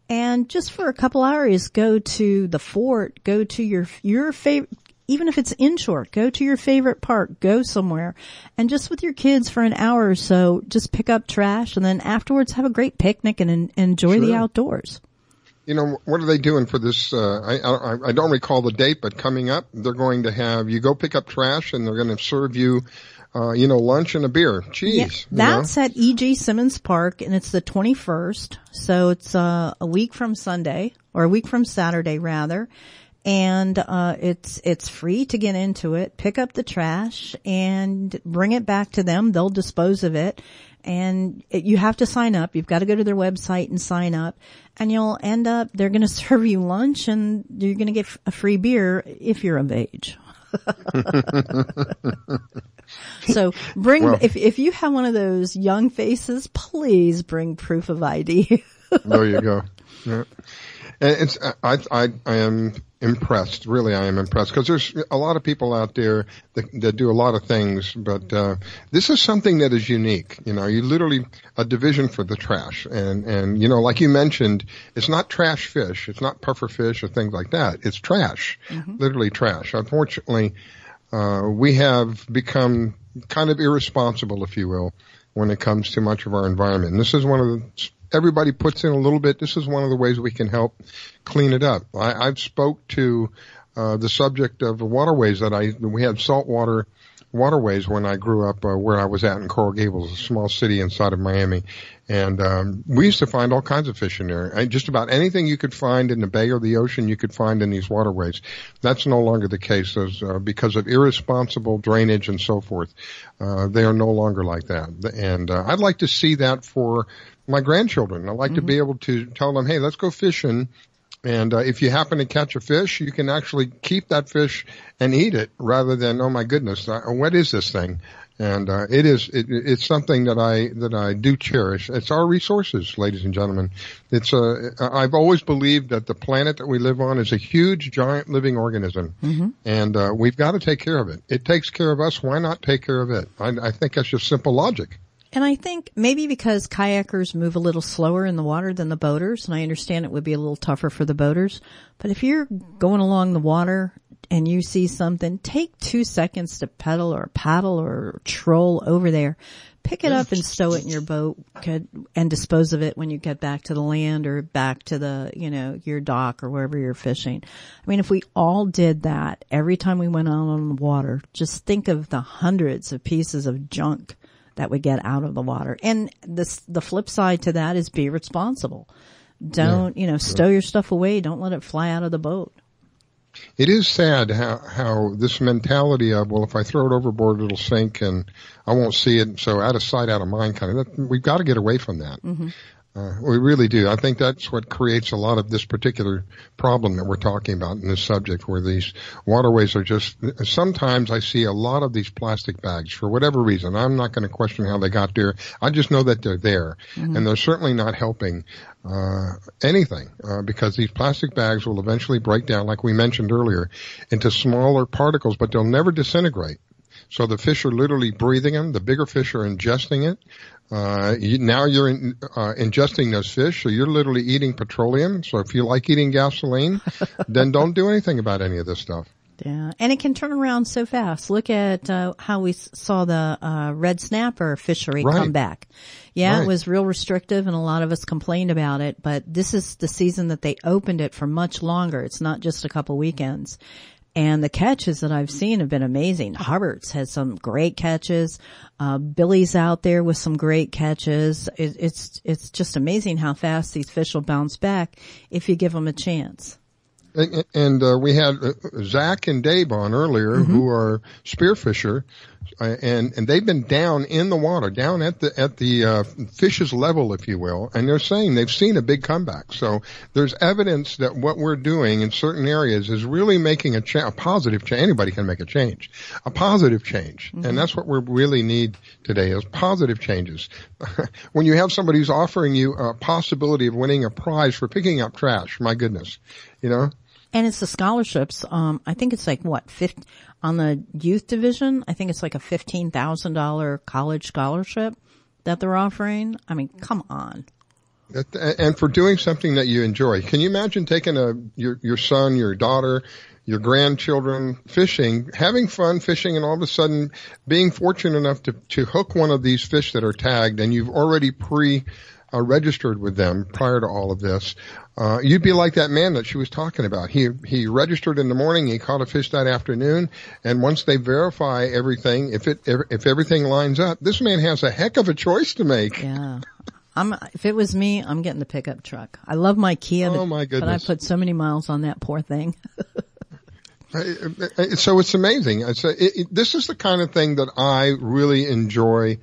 And just for a couple hours, go to the fort, go to your favorite, even if it's inshore, go to your favorite park, go somewhere. And just with your kids for an hour or so, just pick up trash, and then afterwards have a great picnic and enjoy the outdoors. You know, what are they doing for this? I don't recall the date, but coming up, they're going to have you go pick up trash, and they're going to serve you lunch and a beer. Jeez. Yeah, that's at E.J. Simmons Park, and it's the 21st. So it's a week from Sunday, or a week from Saturday, rather. And it's free to get into it. Pick up the trash and bring it back to them. They'll dispose of it. And you have to sign up. You've got to go to their website and sign up. And you'll end up, they're going to serve you lunch, and you're going to get a free beer if you're of age. So if you have one of those young faces, please bring proof of ID. There you go. Yeah. And I am impressed. Really, I am impressed, because there's a lot of people out there that do a lot of things, but this is something that is unique. You know, you literally a division for the trash, and you know, like you mentioned, it's not trash fish, it's not puffer fish or things like that. It's trash, literally trash. Unfortunately, we have become kind of irresponsible, if you will, when it comes to much of our environment. And this is one of the everybody puts in a little bit. This is one of the ways we can help clean it up. I've spoke to the subject of the waterways we had saltwater waterways when I grew up where I was at in Coral Gables, a small city inside of Miami. And we used to find all kinds of fish in there. Just about anything you could find in the bay or the ocean, you could find in these waterways. That's no longer the case because of irresponsible drainage and so forth. They are no longer like that. And I'd like to see that for my grandchildren. I'd like to be able to tell them, hey, let's go fishing. And if you happen to catch a fish, you can actually keep that fish and eat it rather than, oh my goodness, what is this thing? And it's something that I do cherish. It's our resources, ladies and gentlemen. I've always believed that the planet that we live on is a huge, giant living organism. And we've got to take care of it. It takes care of us. Why not take care of it? I think that's just simple logic. And I think maybe because kayakers move a little slower in the water than the boaters, and I understand it would be a little tougher for the boaters, but if you're going along the water and you see something, take 2 seconds to pedal or paddle or troll over there. Pick it up and stow it in your boat and dispose of it when you get back to the land or back to the, your dock or wherever you're fishing. I mean, if we all did that every time we went out on the water, just think of the hundreds of pieces of junk that would get out of the water. And the flip side to that is be responsible. Don't, stow your stuff away. Don't let it fly out of the boat. It is sad how this mentality of, well, if I throw it overboard, it'll sink and I won't see it. So out of sight, out of mind kind of, we've got to get away from that. Mm-hmm. We really do. I think that's what creates a lot of this particular problem that we're talking about in this subject, where these waterways are just, sometimes I see a lot of these plastic bags for whatever reason. I'm not going to question how they got there. I just know that they're there, and they're certainly not helping anything, because these plastic bags will eventually break down, like we mentioned earlier, into smaller particles, but they'll never disintegrate. So the fish are literally breathing them. The bigger fish are ingesting it. Now you're ingesting those fish, so you're literally eating petroleum. So if you like eating gasoline, then don't do anything about any of this stuff. Yeah, and it can turn around so fast. Look at how we saw the red snapper fishery come back. Yeah, It was real restrictive, and a lot of us complained about it. But this is the season that they opened it for much longer. It's not just a couple weekends. And the catches that I've seen have been amazing. Hubbard's has some great catches. Billy's out there with some great catches. It's just amazing how fast these fish will bounce back if you give them a chance. And we had Zach and Dave on earlier, who are spearfisher, and they've been down in the water, down at the fish's level, if you will, and they're saying they've seen a big comeback. So there's evidence that what we're doing in certain areas is really making a positive change. Anybody can make a change, a positive change, and that's what we really need today is positive changes. When you have somebody who's offering you a possibility of winning a prize for picking up trash, my goodness, And it's the scholarships. I think it's like on the youth division, I think it's like a $15,000 college scholarship that they're offering. I mean, come on. And for doing something that you enjoy. Can you imagine taking your son, your daughter, your grandchildren fishing, having fun fishing, and all of a sudden being fortunate enough to hook one of these fish that are tagged, and you've already registered with them prior to all of this. You'd be like that man that she was talking about. He registered in the morning, he caught a fish that afternoon, and once they verify everything, if everything lines up, this man has a heck of a choice to make. Yeah. If it was me, I'm getting the pickup truck. I love my Kia, my goodness. But I put so many miles on that poor thing. So it's amazing. This is the kind of thing that I really enjoy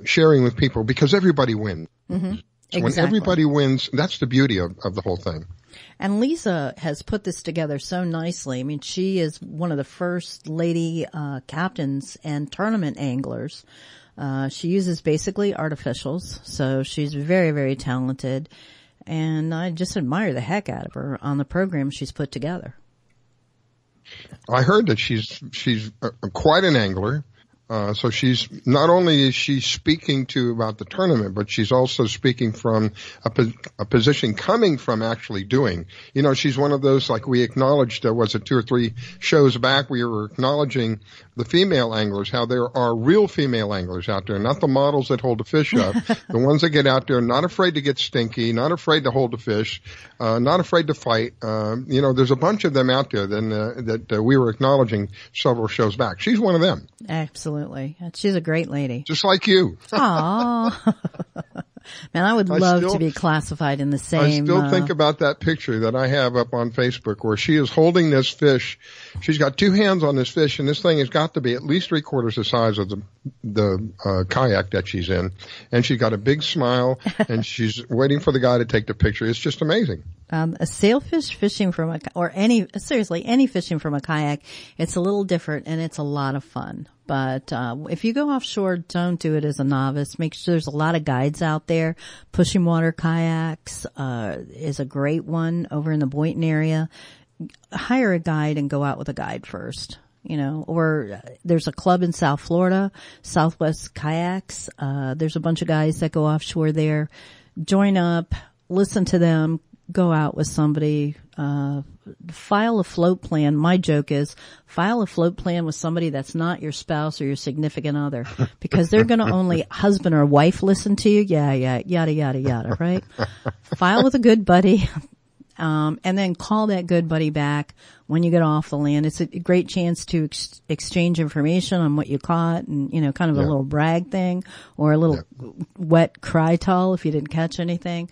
sharing with people, because everybody wins. Mm-hmm. Exactly. When everybody wins, that's the beauty of the whole thing. And Lisa has put this together so nicely. I mean, she is one of the first lady captains and tournament anglers. She uses basically artificials, so she's very, very talented. And I just admire the heck out of her on the program she's put together. I heard that she's quite an angler. So she's not only is she speaking about the tournament, but she's also speaking from a position coming from actually doing. She's one of those, like we acknowledged, was it 2 or 3 shows back, we were acknowledging the female anglers, how there are real female anglers out there, not the models that hold the fish up, the ones that get out there, not afraid to get stinky, not afraid to hold the fish, not afraid to fight. There's a bunch of them out there that we were acknowledging several shows back. She's one of them. Absolutely. She's a great lady. Just like you. Aww. Man, I would love to be classified in the same. I still think about that picture that I have up on Facebook where she is holding this fish. She's got 2 hands on this fish, and this thing has got to be at least 3/4 the size of the kayak that she's in. And she's got a big smile, and she's waiting for the guy to take the picture. It's just amazing. A sailfish fishing from any fishing from a kayak, it's a little different and it's a lot of fun. But if you go offshore, don't do it as a novice. Make sure there's a lot of guides out there. Pushing Water Kayaks is a great one over in the Boynton area. Hire a guide and go out with a guide first. or there's a club in South Florida, Southwest Kayaks. There's a bunch of guys that go offshore there. Join up, listen to them, go out with somebody, file a float plan. My joke is file a float plan with somebody that's not your spouse or your significant other, because they're going to only husband or wife listen to you. Yeah, yada, yada, yada, right? File with a good buddy. And then call that good buddy back when you get off the land. It's a great chance to exchange information on what you caught and, kind of a little brag thing or a little wet cry towel if you didn't catch anything.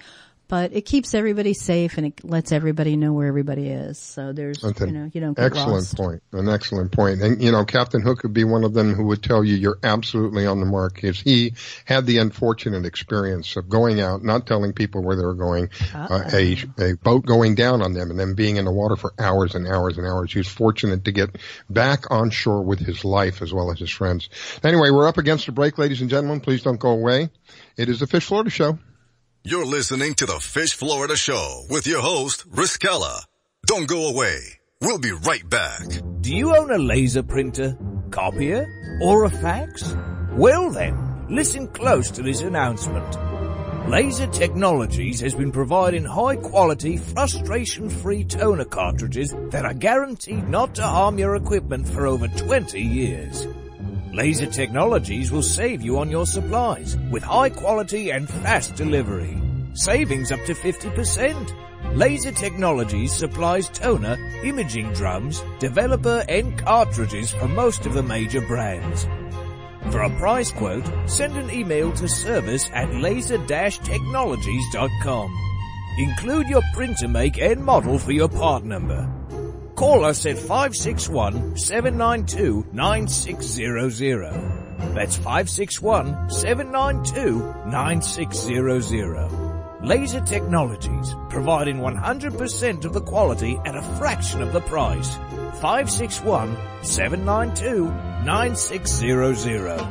But it keeps everybody safe and it lets everybody know where everybody is. So there's, you don't get lost. An excellent point. And, Captain Hook would be one of them who would tell you you're absolutely on the mark, because he had the unfortunate experience of going out, not telling people where they were going, a boat going down on them and then being in the water for hours and hours and hours. He was fortunate to get back on shore with his life as well as his friends. Anyway, we're up against the break, ladies and gentlemen. Please don't go away. It is the Fish Florida Show. You're listening to the Fish Florida Show with your host, Riskella. Don't go away. We'll be right back. Do you own a laser printer, copier, or a fax? Well then, listen close to this announcement. Laser Technologies has been providing high-quality, frustration-free toner cartridges that are guaranteed not to harm your equipment for over 20 years. Laser Technologies will save you on your supplies with high quality and fast delivery. Savings up to 50%. Laser Technologies supplies toner, imaging drums, developer and cartridges for most of the major brands. For a price quote, send an email to service@laser-technologies.com. Include your printer make and model for your part number. Call us at 561-792-9600. That's 561-792-9600. Laser Technologies, providing 100% of the quality at a fraction of the price. 561-792-9600.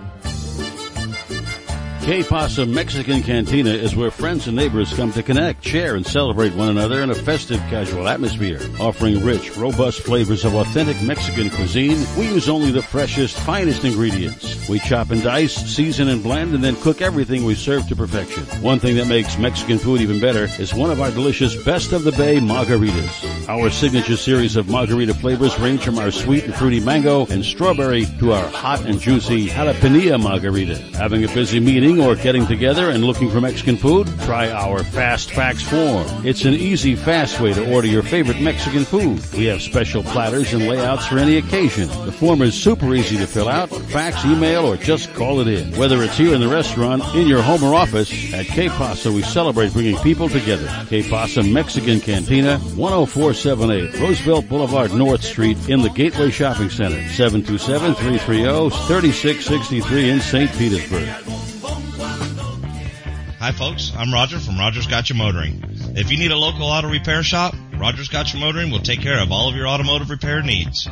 Que Pasa Mexican Cantina is where friends and neighbors come to connect, share, and celebrate one another in a festive, casual atmosphere. Offering rich, robust flavors of authentic Mexican cuisine, we use only the freshest, finest ingredients. We chop and dice, season and blend, and then cook everything we serve to perfection. One thing that makes Mexican food even better is one of our delicious Best of the Bay margaritas. Our signature series of margarita flavors range from our sweet and fruity mango and strawberry to our hot and juicy jalapeno margarita. Having a busy meeting or getting together and looking for Mexican food? Try our Fast Fax form. It's an easy, fast way to order your favorite Mexican food. We have special platters and layouts for any occasion. The form is super easy to fill out, fax, email, or just call it in. Whether it's here in the restaurant, in your home or office, at Que Pasa we celebrate bringing people together. Que Pasa Mexican Cantina, 10478 Roosevelt Boulevard North Street in the Gateway Shopping Center, 727-330-3663 in St. Petersburg. Hi folks, I'm Roger from Rogers Gotcha Motoring. If you need a local auto repair shop, Rogers Gotcha Motoring will take care of all of your automotive repair needs.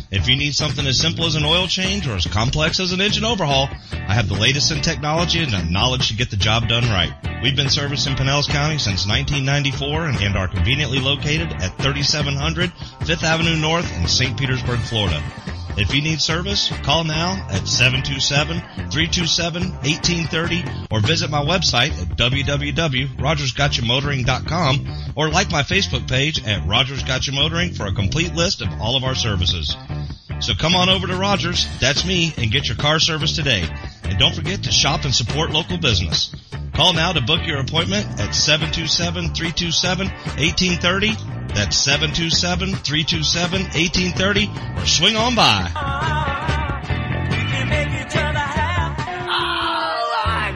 If you need something as simple as an oil change or as complex as an engine overhaul, I have the latest in technology and the knowledge to get the job done right. We've been servicing Pinellas County since 1994 and are conveniently located at 3700 5th Avenue North in St. Petersburg, Florida. If you need service, call now at 727-327-1830 or visit my website at www.rogersgotchamotoring.com or like my Facebook page at Rogers Gotcha Motoring for a complete list of all of our services. So come on over to Rogers, that's me, and get your car service today. And don't forget to shop and support local business. Call now to book your appointment at 727-327-1830. That's 727-327-1830, or swing on by.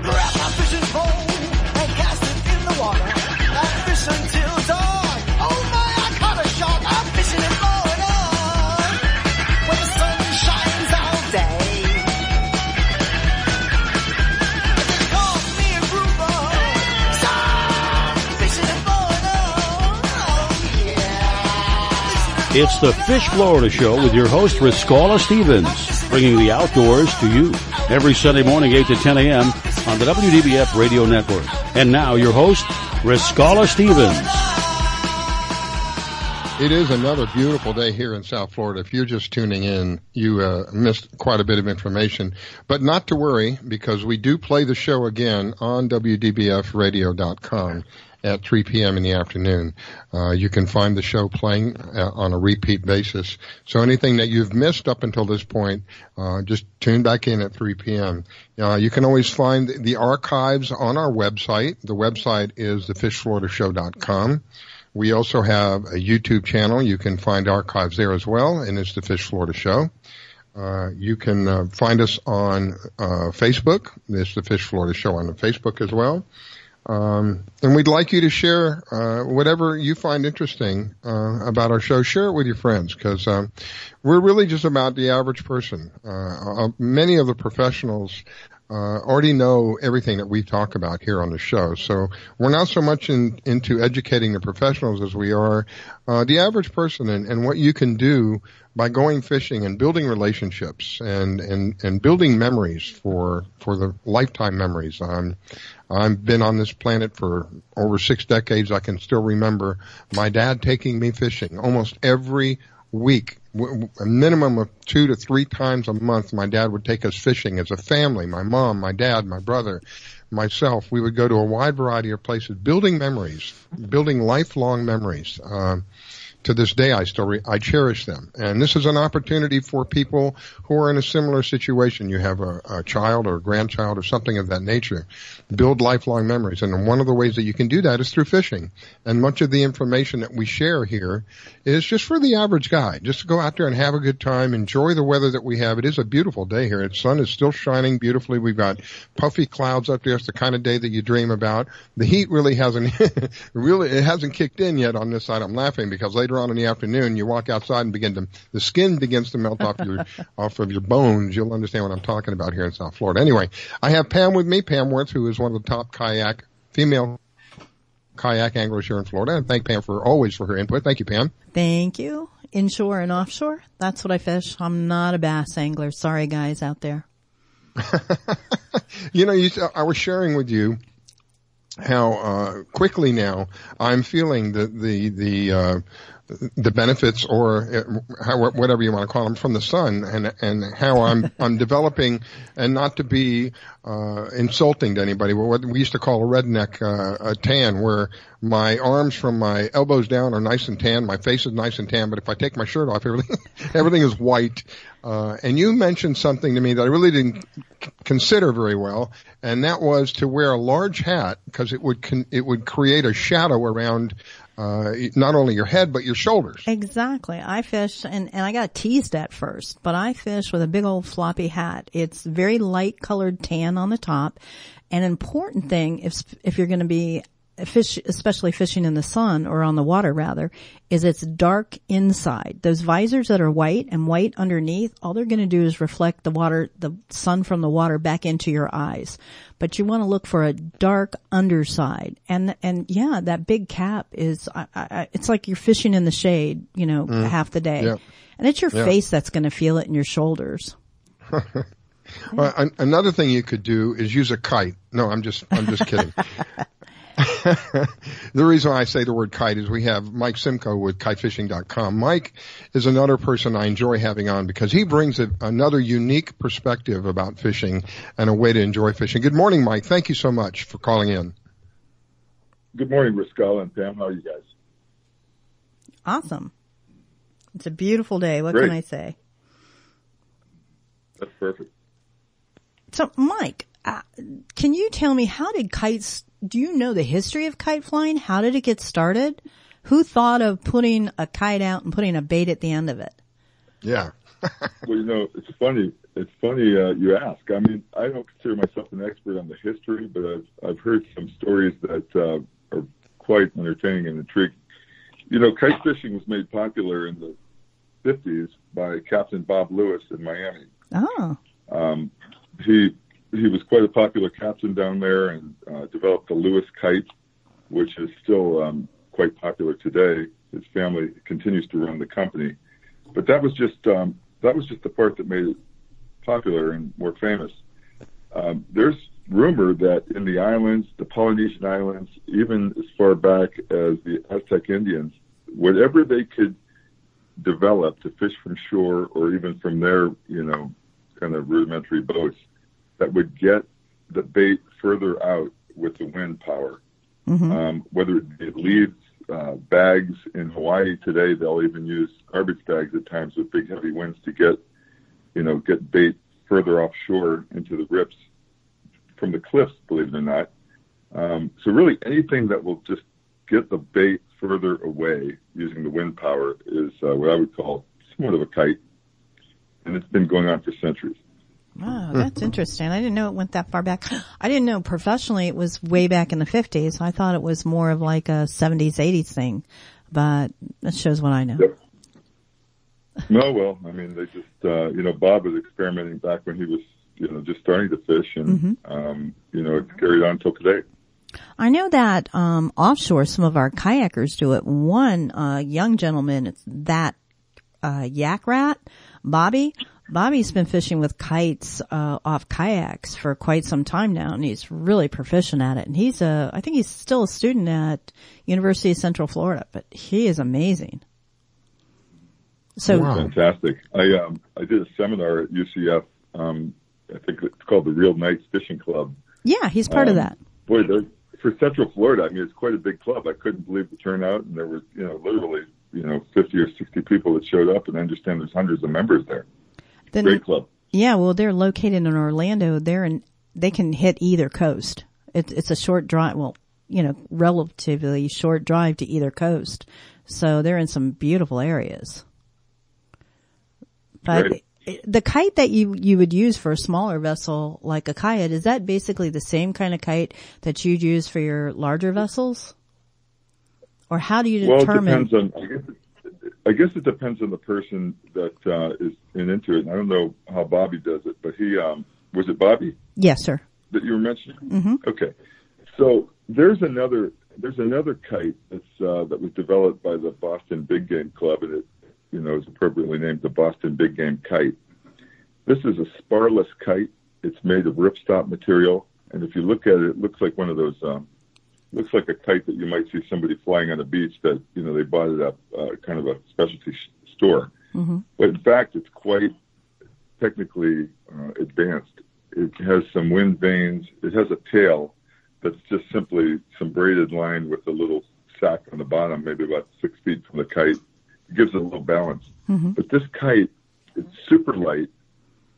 Grab my fishing pole and cast it in the water. I fish until dawn. Oh my, I caught a shark. I'm fishing and blowing on when the sun shines all day. They call me a grouper. So I'm fishing and blowing on. Oh yeah. It's the Fish Florida Show with your host, Riskala Stevens, bringing the outdoors to you every Sunday morning, 8 to 10 a.m. on the WDBF Radio Network. And now your host, Riskala Stevens. It is another beautiful day here in South Florida. If you're just tuning in, you missed quite a bit of information. But not to worry, because we do play the show again on WDBFradio.com at 3 p.m. in the afternoon. You can find the show playing on a repeat basis. So anything that you've missed up until this point, just tune back in at 3 p.m. You can always find the archives on our website. The website is thefishfloridashow.com. We also have a YouTube channel. You can find archives there as well, and it's the Fish Florida Show. You can find us on Facebook. It's the Fish Florida Show on the Facebook as well. And we'd like you to share whatever you find interesting about our show. Share it with your friends, because we're really just about the average person. Many of the professionals already know everything that we talk about here on the show. So we're not so much into educating the professionals as we are the average person, and what you can do by going fishing and building relationships and building memories for the lifetime memories. I've been on this planet for over 6 decades. I can still remember my dad taking me fishing almost every week. A minimum of 2 to 3 times a month, my dad would take us fishing as a family. My mom, my dad, my brother, myself. We would go to a wide variety of places, building memories, building lifelong memories. To this day, I cherish them. And this is an opportunity for people who are in a similar situation. You have a child or a grandchild or something of that nature. Build lifelong memories. And one of the ways that you can do that is through fishing. And much of the information that we share here is just for the average guy. Just to go out there and have a good time, enjoy the weather that we have. It is a beautiful day here. The sun is still shining beautifully. We've got puffy clouds up there. It's the kind of day that you dream about. The heat really hasn't, it hasn't kicked in yet on this side. I'm laughing because later on in the afternoon, you walk outside and the skin begins to melt off of your bones. You'll understand what I'm talking about here in South Florida. Anyway, I have Pam with me, Pam Worth, who is one of the top female kayak anglers here in Florida. And thank Pam always for her input. Thank you, Pam. Thank you. Inshore and offshore. That's what I fish. I'm not a bass angler. Sorry, guys out there. I was sharing with you how quickly now I'm feeling the benefits, or whatever you want to call them, from the sun, and how I'm developing, and not to be insulting to anybody, but what we used to call a redneck a tan, where my arms from my elbows down are nice and tan, my face is nice and tan, but if I take my shirt off, everything is white. And you mentioned something to me that I really didn't consider very well, and that was to wear a large hat, because it would create a shadow around not only your head but your shoulders. Exactly. I fish, and I got teased at first, but I fish with a big old floppy hat. It's very light colored tan on the top. An important thing, if you're going to be especially fishing in the sun, or on the water rather, is it's dark inside. Those visors that are white and white underneath, all they're going to do is reflect the sun from the water back into your eyes. But you want to look for a dark underside. And yeah, that big cap is, it's like you're fishing in the shade, half the day. Yeah. And it's your face that's going to feel it in your shoulders. Well, another thing you could do is use a kite. No, I'm just kidding. The reason why I say the word kite is we have Mike Simcoe with kitefishing.com. Mike is another person I enjoy having on, because he brings another unique perspective about fishing and a way to enjoy fishing. Good morning, Mike. Thank you so much for calling in. Good morning, Riscala and Pam. How are you guys? Awesome. It's a beautiful day. What Great. Can I say? That's perfect. So, Mike, can you tell me, do you know the history of kite flying? How did it get started? Who thought of putting a kite out and putting a bait at the end of it? Yeah. Well, it's funny. It's funny you ask. I mean, I don't consider myself an expert on the history, but I've heard some stories that are quite entertaining and intriguing. Kite fishing was made popular in the 50s by Captain Bob Lewis in Miami. Oh. He was quite a popular captain down there, and developed the Lewis kite, which is still quite popular today. His family continues to run the company, but that was just the part that made it popular and more famous. There's rumor that in the islands, the Polynesian islands, even as far back as the Aztec Indians, whatever they could develop to fish from shore or even from their, kind of rudimentary boats that would get the bait further out with the wind power. Whether it be leads, bags in Hawaii today, they'll even use garbage bags at times with big heavy winds to get bait further offshore into the rips from the cliffs, believe it or not. So really anything that will just get the bait further away using the wind power is what I would call somewhat of a kite. And it's been going on for centuries. Wow, that's interesting. I didn't know it went that far back. I didn't know professionally it was way back in the 50s. I thought it was more of like a 70s, 80s thing. But that shows what I know. Yep. No, well, I mean, they just, Bob was experimenting back when he was, just starting to fish, and, it's carried on until today. I know that offshore, some of our kayakers do it. One young gentleman, it's that Yak Rat, Bobby. Bobby's been fishing with kites off kayaks for quite some time now, and he's really proficient at it. And I think he's still a student at University of Central Florida, but he is amazing. So fantastic! I did a seminar at UCF. I think it's called the Real Knights Fishing Club. Yeah, he's part of that. Boy, for Central Florida, I mean, it's quite a big club. I couldn't believe the turnout, and there were, literally, 50 or 60 people that showed up, and I understand there's hundreds of members there. Great club. Yeah, well, they're located in Orlando. They can hit either coast. It's a short drive. Well, relatively short drive to either coast. So they're in some beautiful areas. But the kite that you would use for a smaller vessel like a kayak, is that basically the same kind of kite that you'd use for your larger vessels? Or how do you determine? Well, it depends on, I guess it depends on the person that is into it. And I don't know how Bobby does it, but he was it Bobby? Yes, sir. That you were mentioning? Mm-hmm. Okay. So there's another kite that was developed by the Boston Big Game Club, and it is appropriately named the Boston Big Game Kite. This is a sparless kite. It's made of ripstop material, and if you look at it, it looks like one of those. Looks like a kite that you might see somebody flying on a beach that, they bought it at kind of a specialty store. Mm-hmm. But in fact, it's quite technically advanced. It has some wind vanes. It has a tail that's just simply some braided line with a little sack on the bottom, maybe about 6 feet from the kite. It gives it a little balance. Mm-hmm. But this kite, it's super light.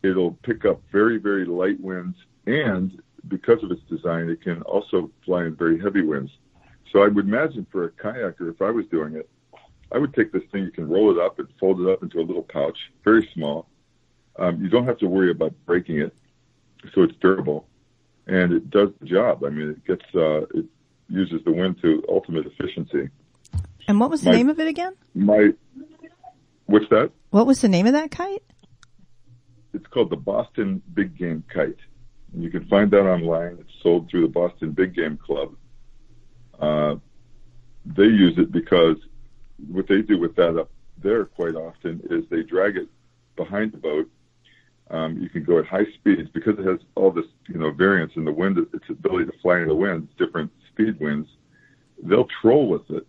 It'll pick up very, very light winds, and because of its design, it can also fly in very heavy winds. So I would imagine for a kayaker, if I was doing it, I would take this thing, you can roll it up and fold it up into a little pouch, very small. You don't have to worry about breaking it, so it's durable, and it does the job. I mean, it uses the wind to ultimate efficiency. And what was the name of it again? What's that? What was the name of that kite? It's called the Boston Big Game Kite. And you can find that online. It's sold through the Boston Big Game Club. They use it because what they do with that up there quite often is they drag it behind the boat. You can go at high speeds because it has all this, variance in the wind, its ability to fly in the winds, different speed winds. They'll troll with it,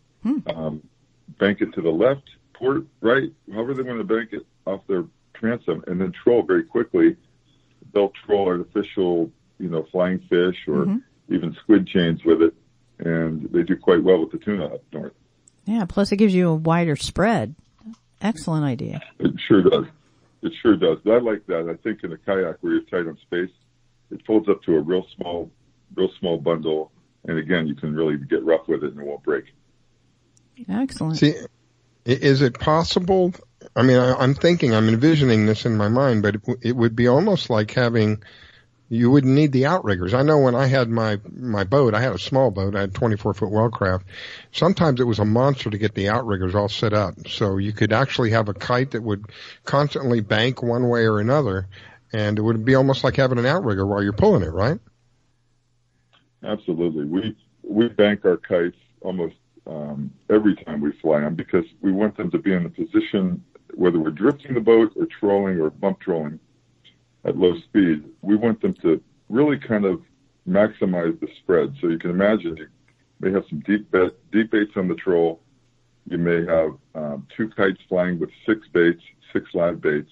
bank it to the left, port right, however they want to bank it off their transom, and then troll very quickly. They'll troll artificial, flying fish or even squid chains with it, and they do quite well with the tuna up north. Yeah, plus it gives you a wider spread. Excellent idea. It sure does. It sure does. But I like that. I think in a kayak where you're tight on space, it folds up to a real small bundle, and again, you can really get rough with it and it won't break. Excellent. See, is it possible? I mean, I'm envisioning this in my mind, but it would be almost like you wouldn't need the outriggers. I know when I had my boat, I had a small boat, I had 24-foot Wellcraft. Sometimes it was a monster to get the outriggers all set up. So you could actually have a kite that would constantly bank one way or another, and it would be almost like having an outrigger while you're pulling it, right? Absolutely. We bank our kites almost every time we fly them because we want them to be in a position, whether we're drifting the boat or trolling or bump trolling at low speed, we want them to really kind of maximize the spread. So you can imagine they have some deep baits on the troll, You may have 2 kites flying with 6 baits, 6 live baits,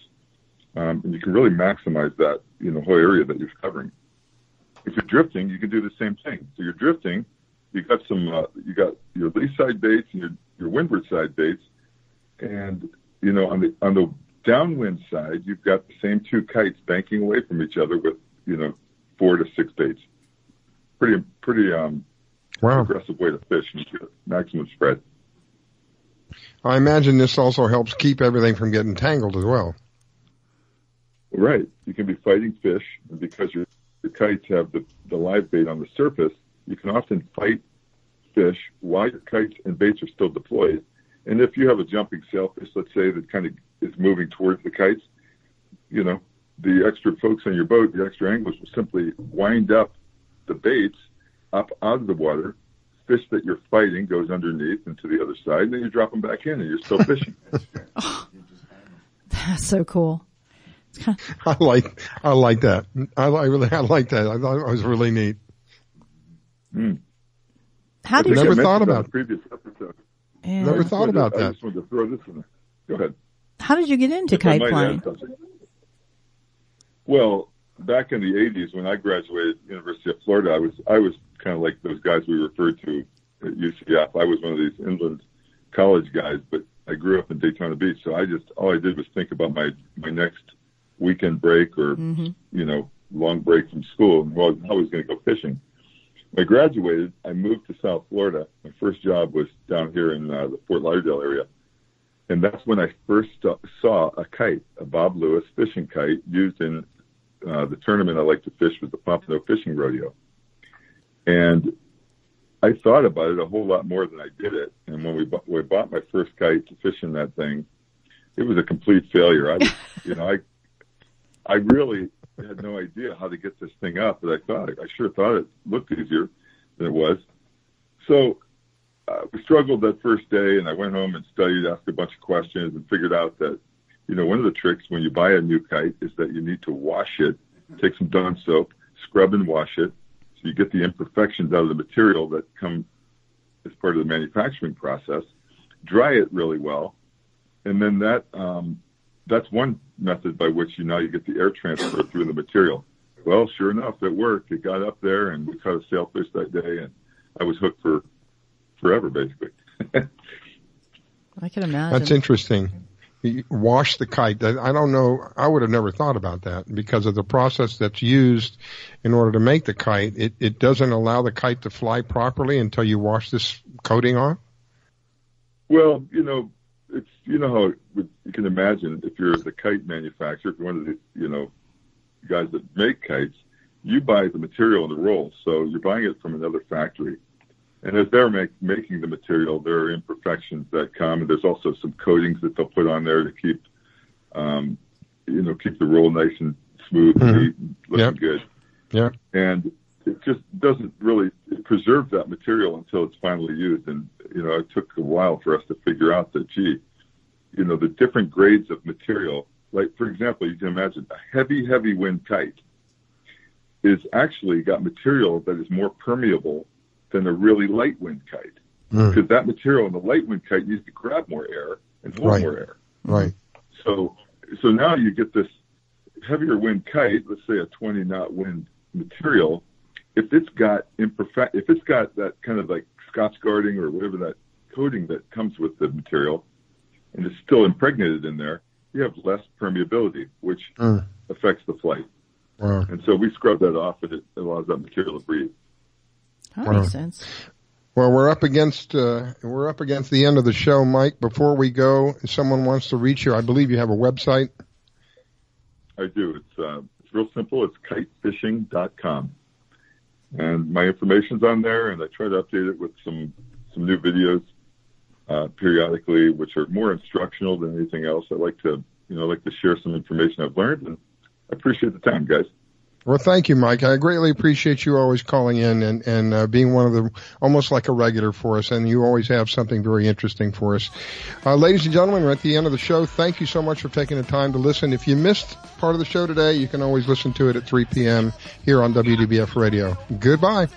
and you can really maximize that, whole area that you're covering. If you're drifting, you can do the same thing. So you're drifting, you got your lee side baits and your windward side baits, and on the downwind side, you've got the same 2 kites banking away from each other with 4 to 6 baits. Pretty aggressive way to fish and get maximum spread. I imagine this also helps keep everything from getting tangled as well. Right. You can be fighting fish, and because your kites have the live bait on the surface, you can often fight fish while your kites and baits are still deployed. And if you have a jumping sailfish, let's say, that kind of is moving towards the kites, the extra folks on your boat, the extra anglers, will simply wind up the baits up out of the water. Fish that you're fighting goes underneath and to the other side, and then you drop them back in, and you're still fishing. Oh, that's so cool. I like that. I like that. I thought it was really neat. How did you never thought about previous episode? Yeah. Never thought about that. I just wanted to throw this in there. Go ahead. How did you get into kite flying? Well, back in the 80s when I graduated University of Florida, I was kind of like those guys we referred to at UCF. I was one of these inland college guys, but I grew up in Daytona Beach, so all I did was think about my next weekend break or long break from school, and I was going to go fishing. When I graduated, I moved to South Florida. My first job was down here in the Fort Lauderdale area. And that's when I first saw a kite, a Bob Lewis fishing kite, used in the tournament I like to fish with the Pompano Fishing Rodeo. And I thought about it a whole lot more than I did it. And when we bought my first kite to fish in that thing, it was a complete failure. I really had no idea how to get this thing up, but I sure thought it looked easier than it was. So we struggled that first day, and I went home and studied, asked a bunch of questions, and figured out that, one of the tricks when you buy a new kite is that you need to wash it, take some Dawn soap, scrub and wash it, so you get the imperfections out of the material that come as part of the manufacturing process, dry it really well, and then that's one method by which you get the air transfer through the material. Well, sure enough, it worked. It got up there, and we caught a sailfish that day, and I was hooked for forever, basically. I can imagine. That's interesting. You wash the kite. I don't know. I would have never thought about that because of the process that's used in order to make the kite. It doesn't allow the kite to fly properly until you wash this coating on? Well, it's, how you can imagine if you're the kite manufacturer, if you're one of the, guys that make kites, you buy the material in the roll. So you're buying it from another factory. And as they're making the material, there are imperfections that come, and there's also some coatings that they'll put on there to keep, keep the roll nice and smooth and neat and looking good. Yeah. And it just doesn't really preserve that material until it's finally used. And, it took a while for us to figure out that, the different grades of material, like, for example, you can imagine a heavy, heavy wind kite is actually got material that is more permeable than a really light wind kite. Because that material in the light wind kite needs to grab more air and hold more air. Right. So now you get this heavier wind kite, let's say a 20-knot wind material. If it's got that kind of like Scotch guarding or whatever that coating that comes with the material, and it's still impregnated in there, you have less permeability, which affects the flight. Wow. And so we scrub that off, and it allows that material to breathe. That makes sense. Well, we're up against the end of the show, Mike. Before we go, if someone wants to reach you, I believe you have a website. I do. It's real simple. It's kitefishing.com. And my information's on there, and I try to update it with some new videos periodically, which are more instructional than anything else. I like to share some information I've learned, and I appreciate the time, guys. Well, thank you, Mike. I greatly appreciate you always calling in and being one of the, almost like a regular for us, and you always have something very interesting for us. Ladies and gentlemen, we're at the end of the show. Thank you so much for taking the time to listen. If you missed part of the show today, you can always listen to it at 3 p.m. here on WDBF Radio. Goodbye.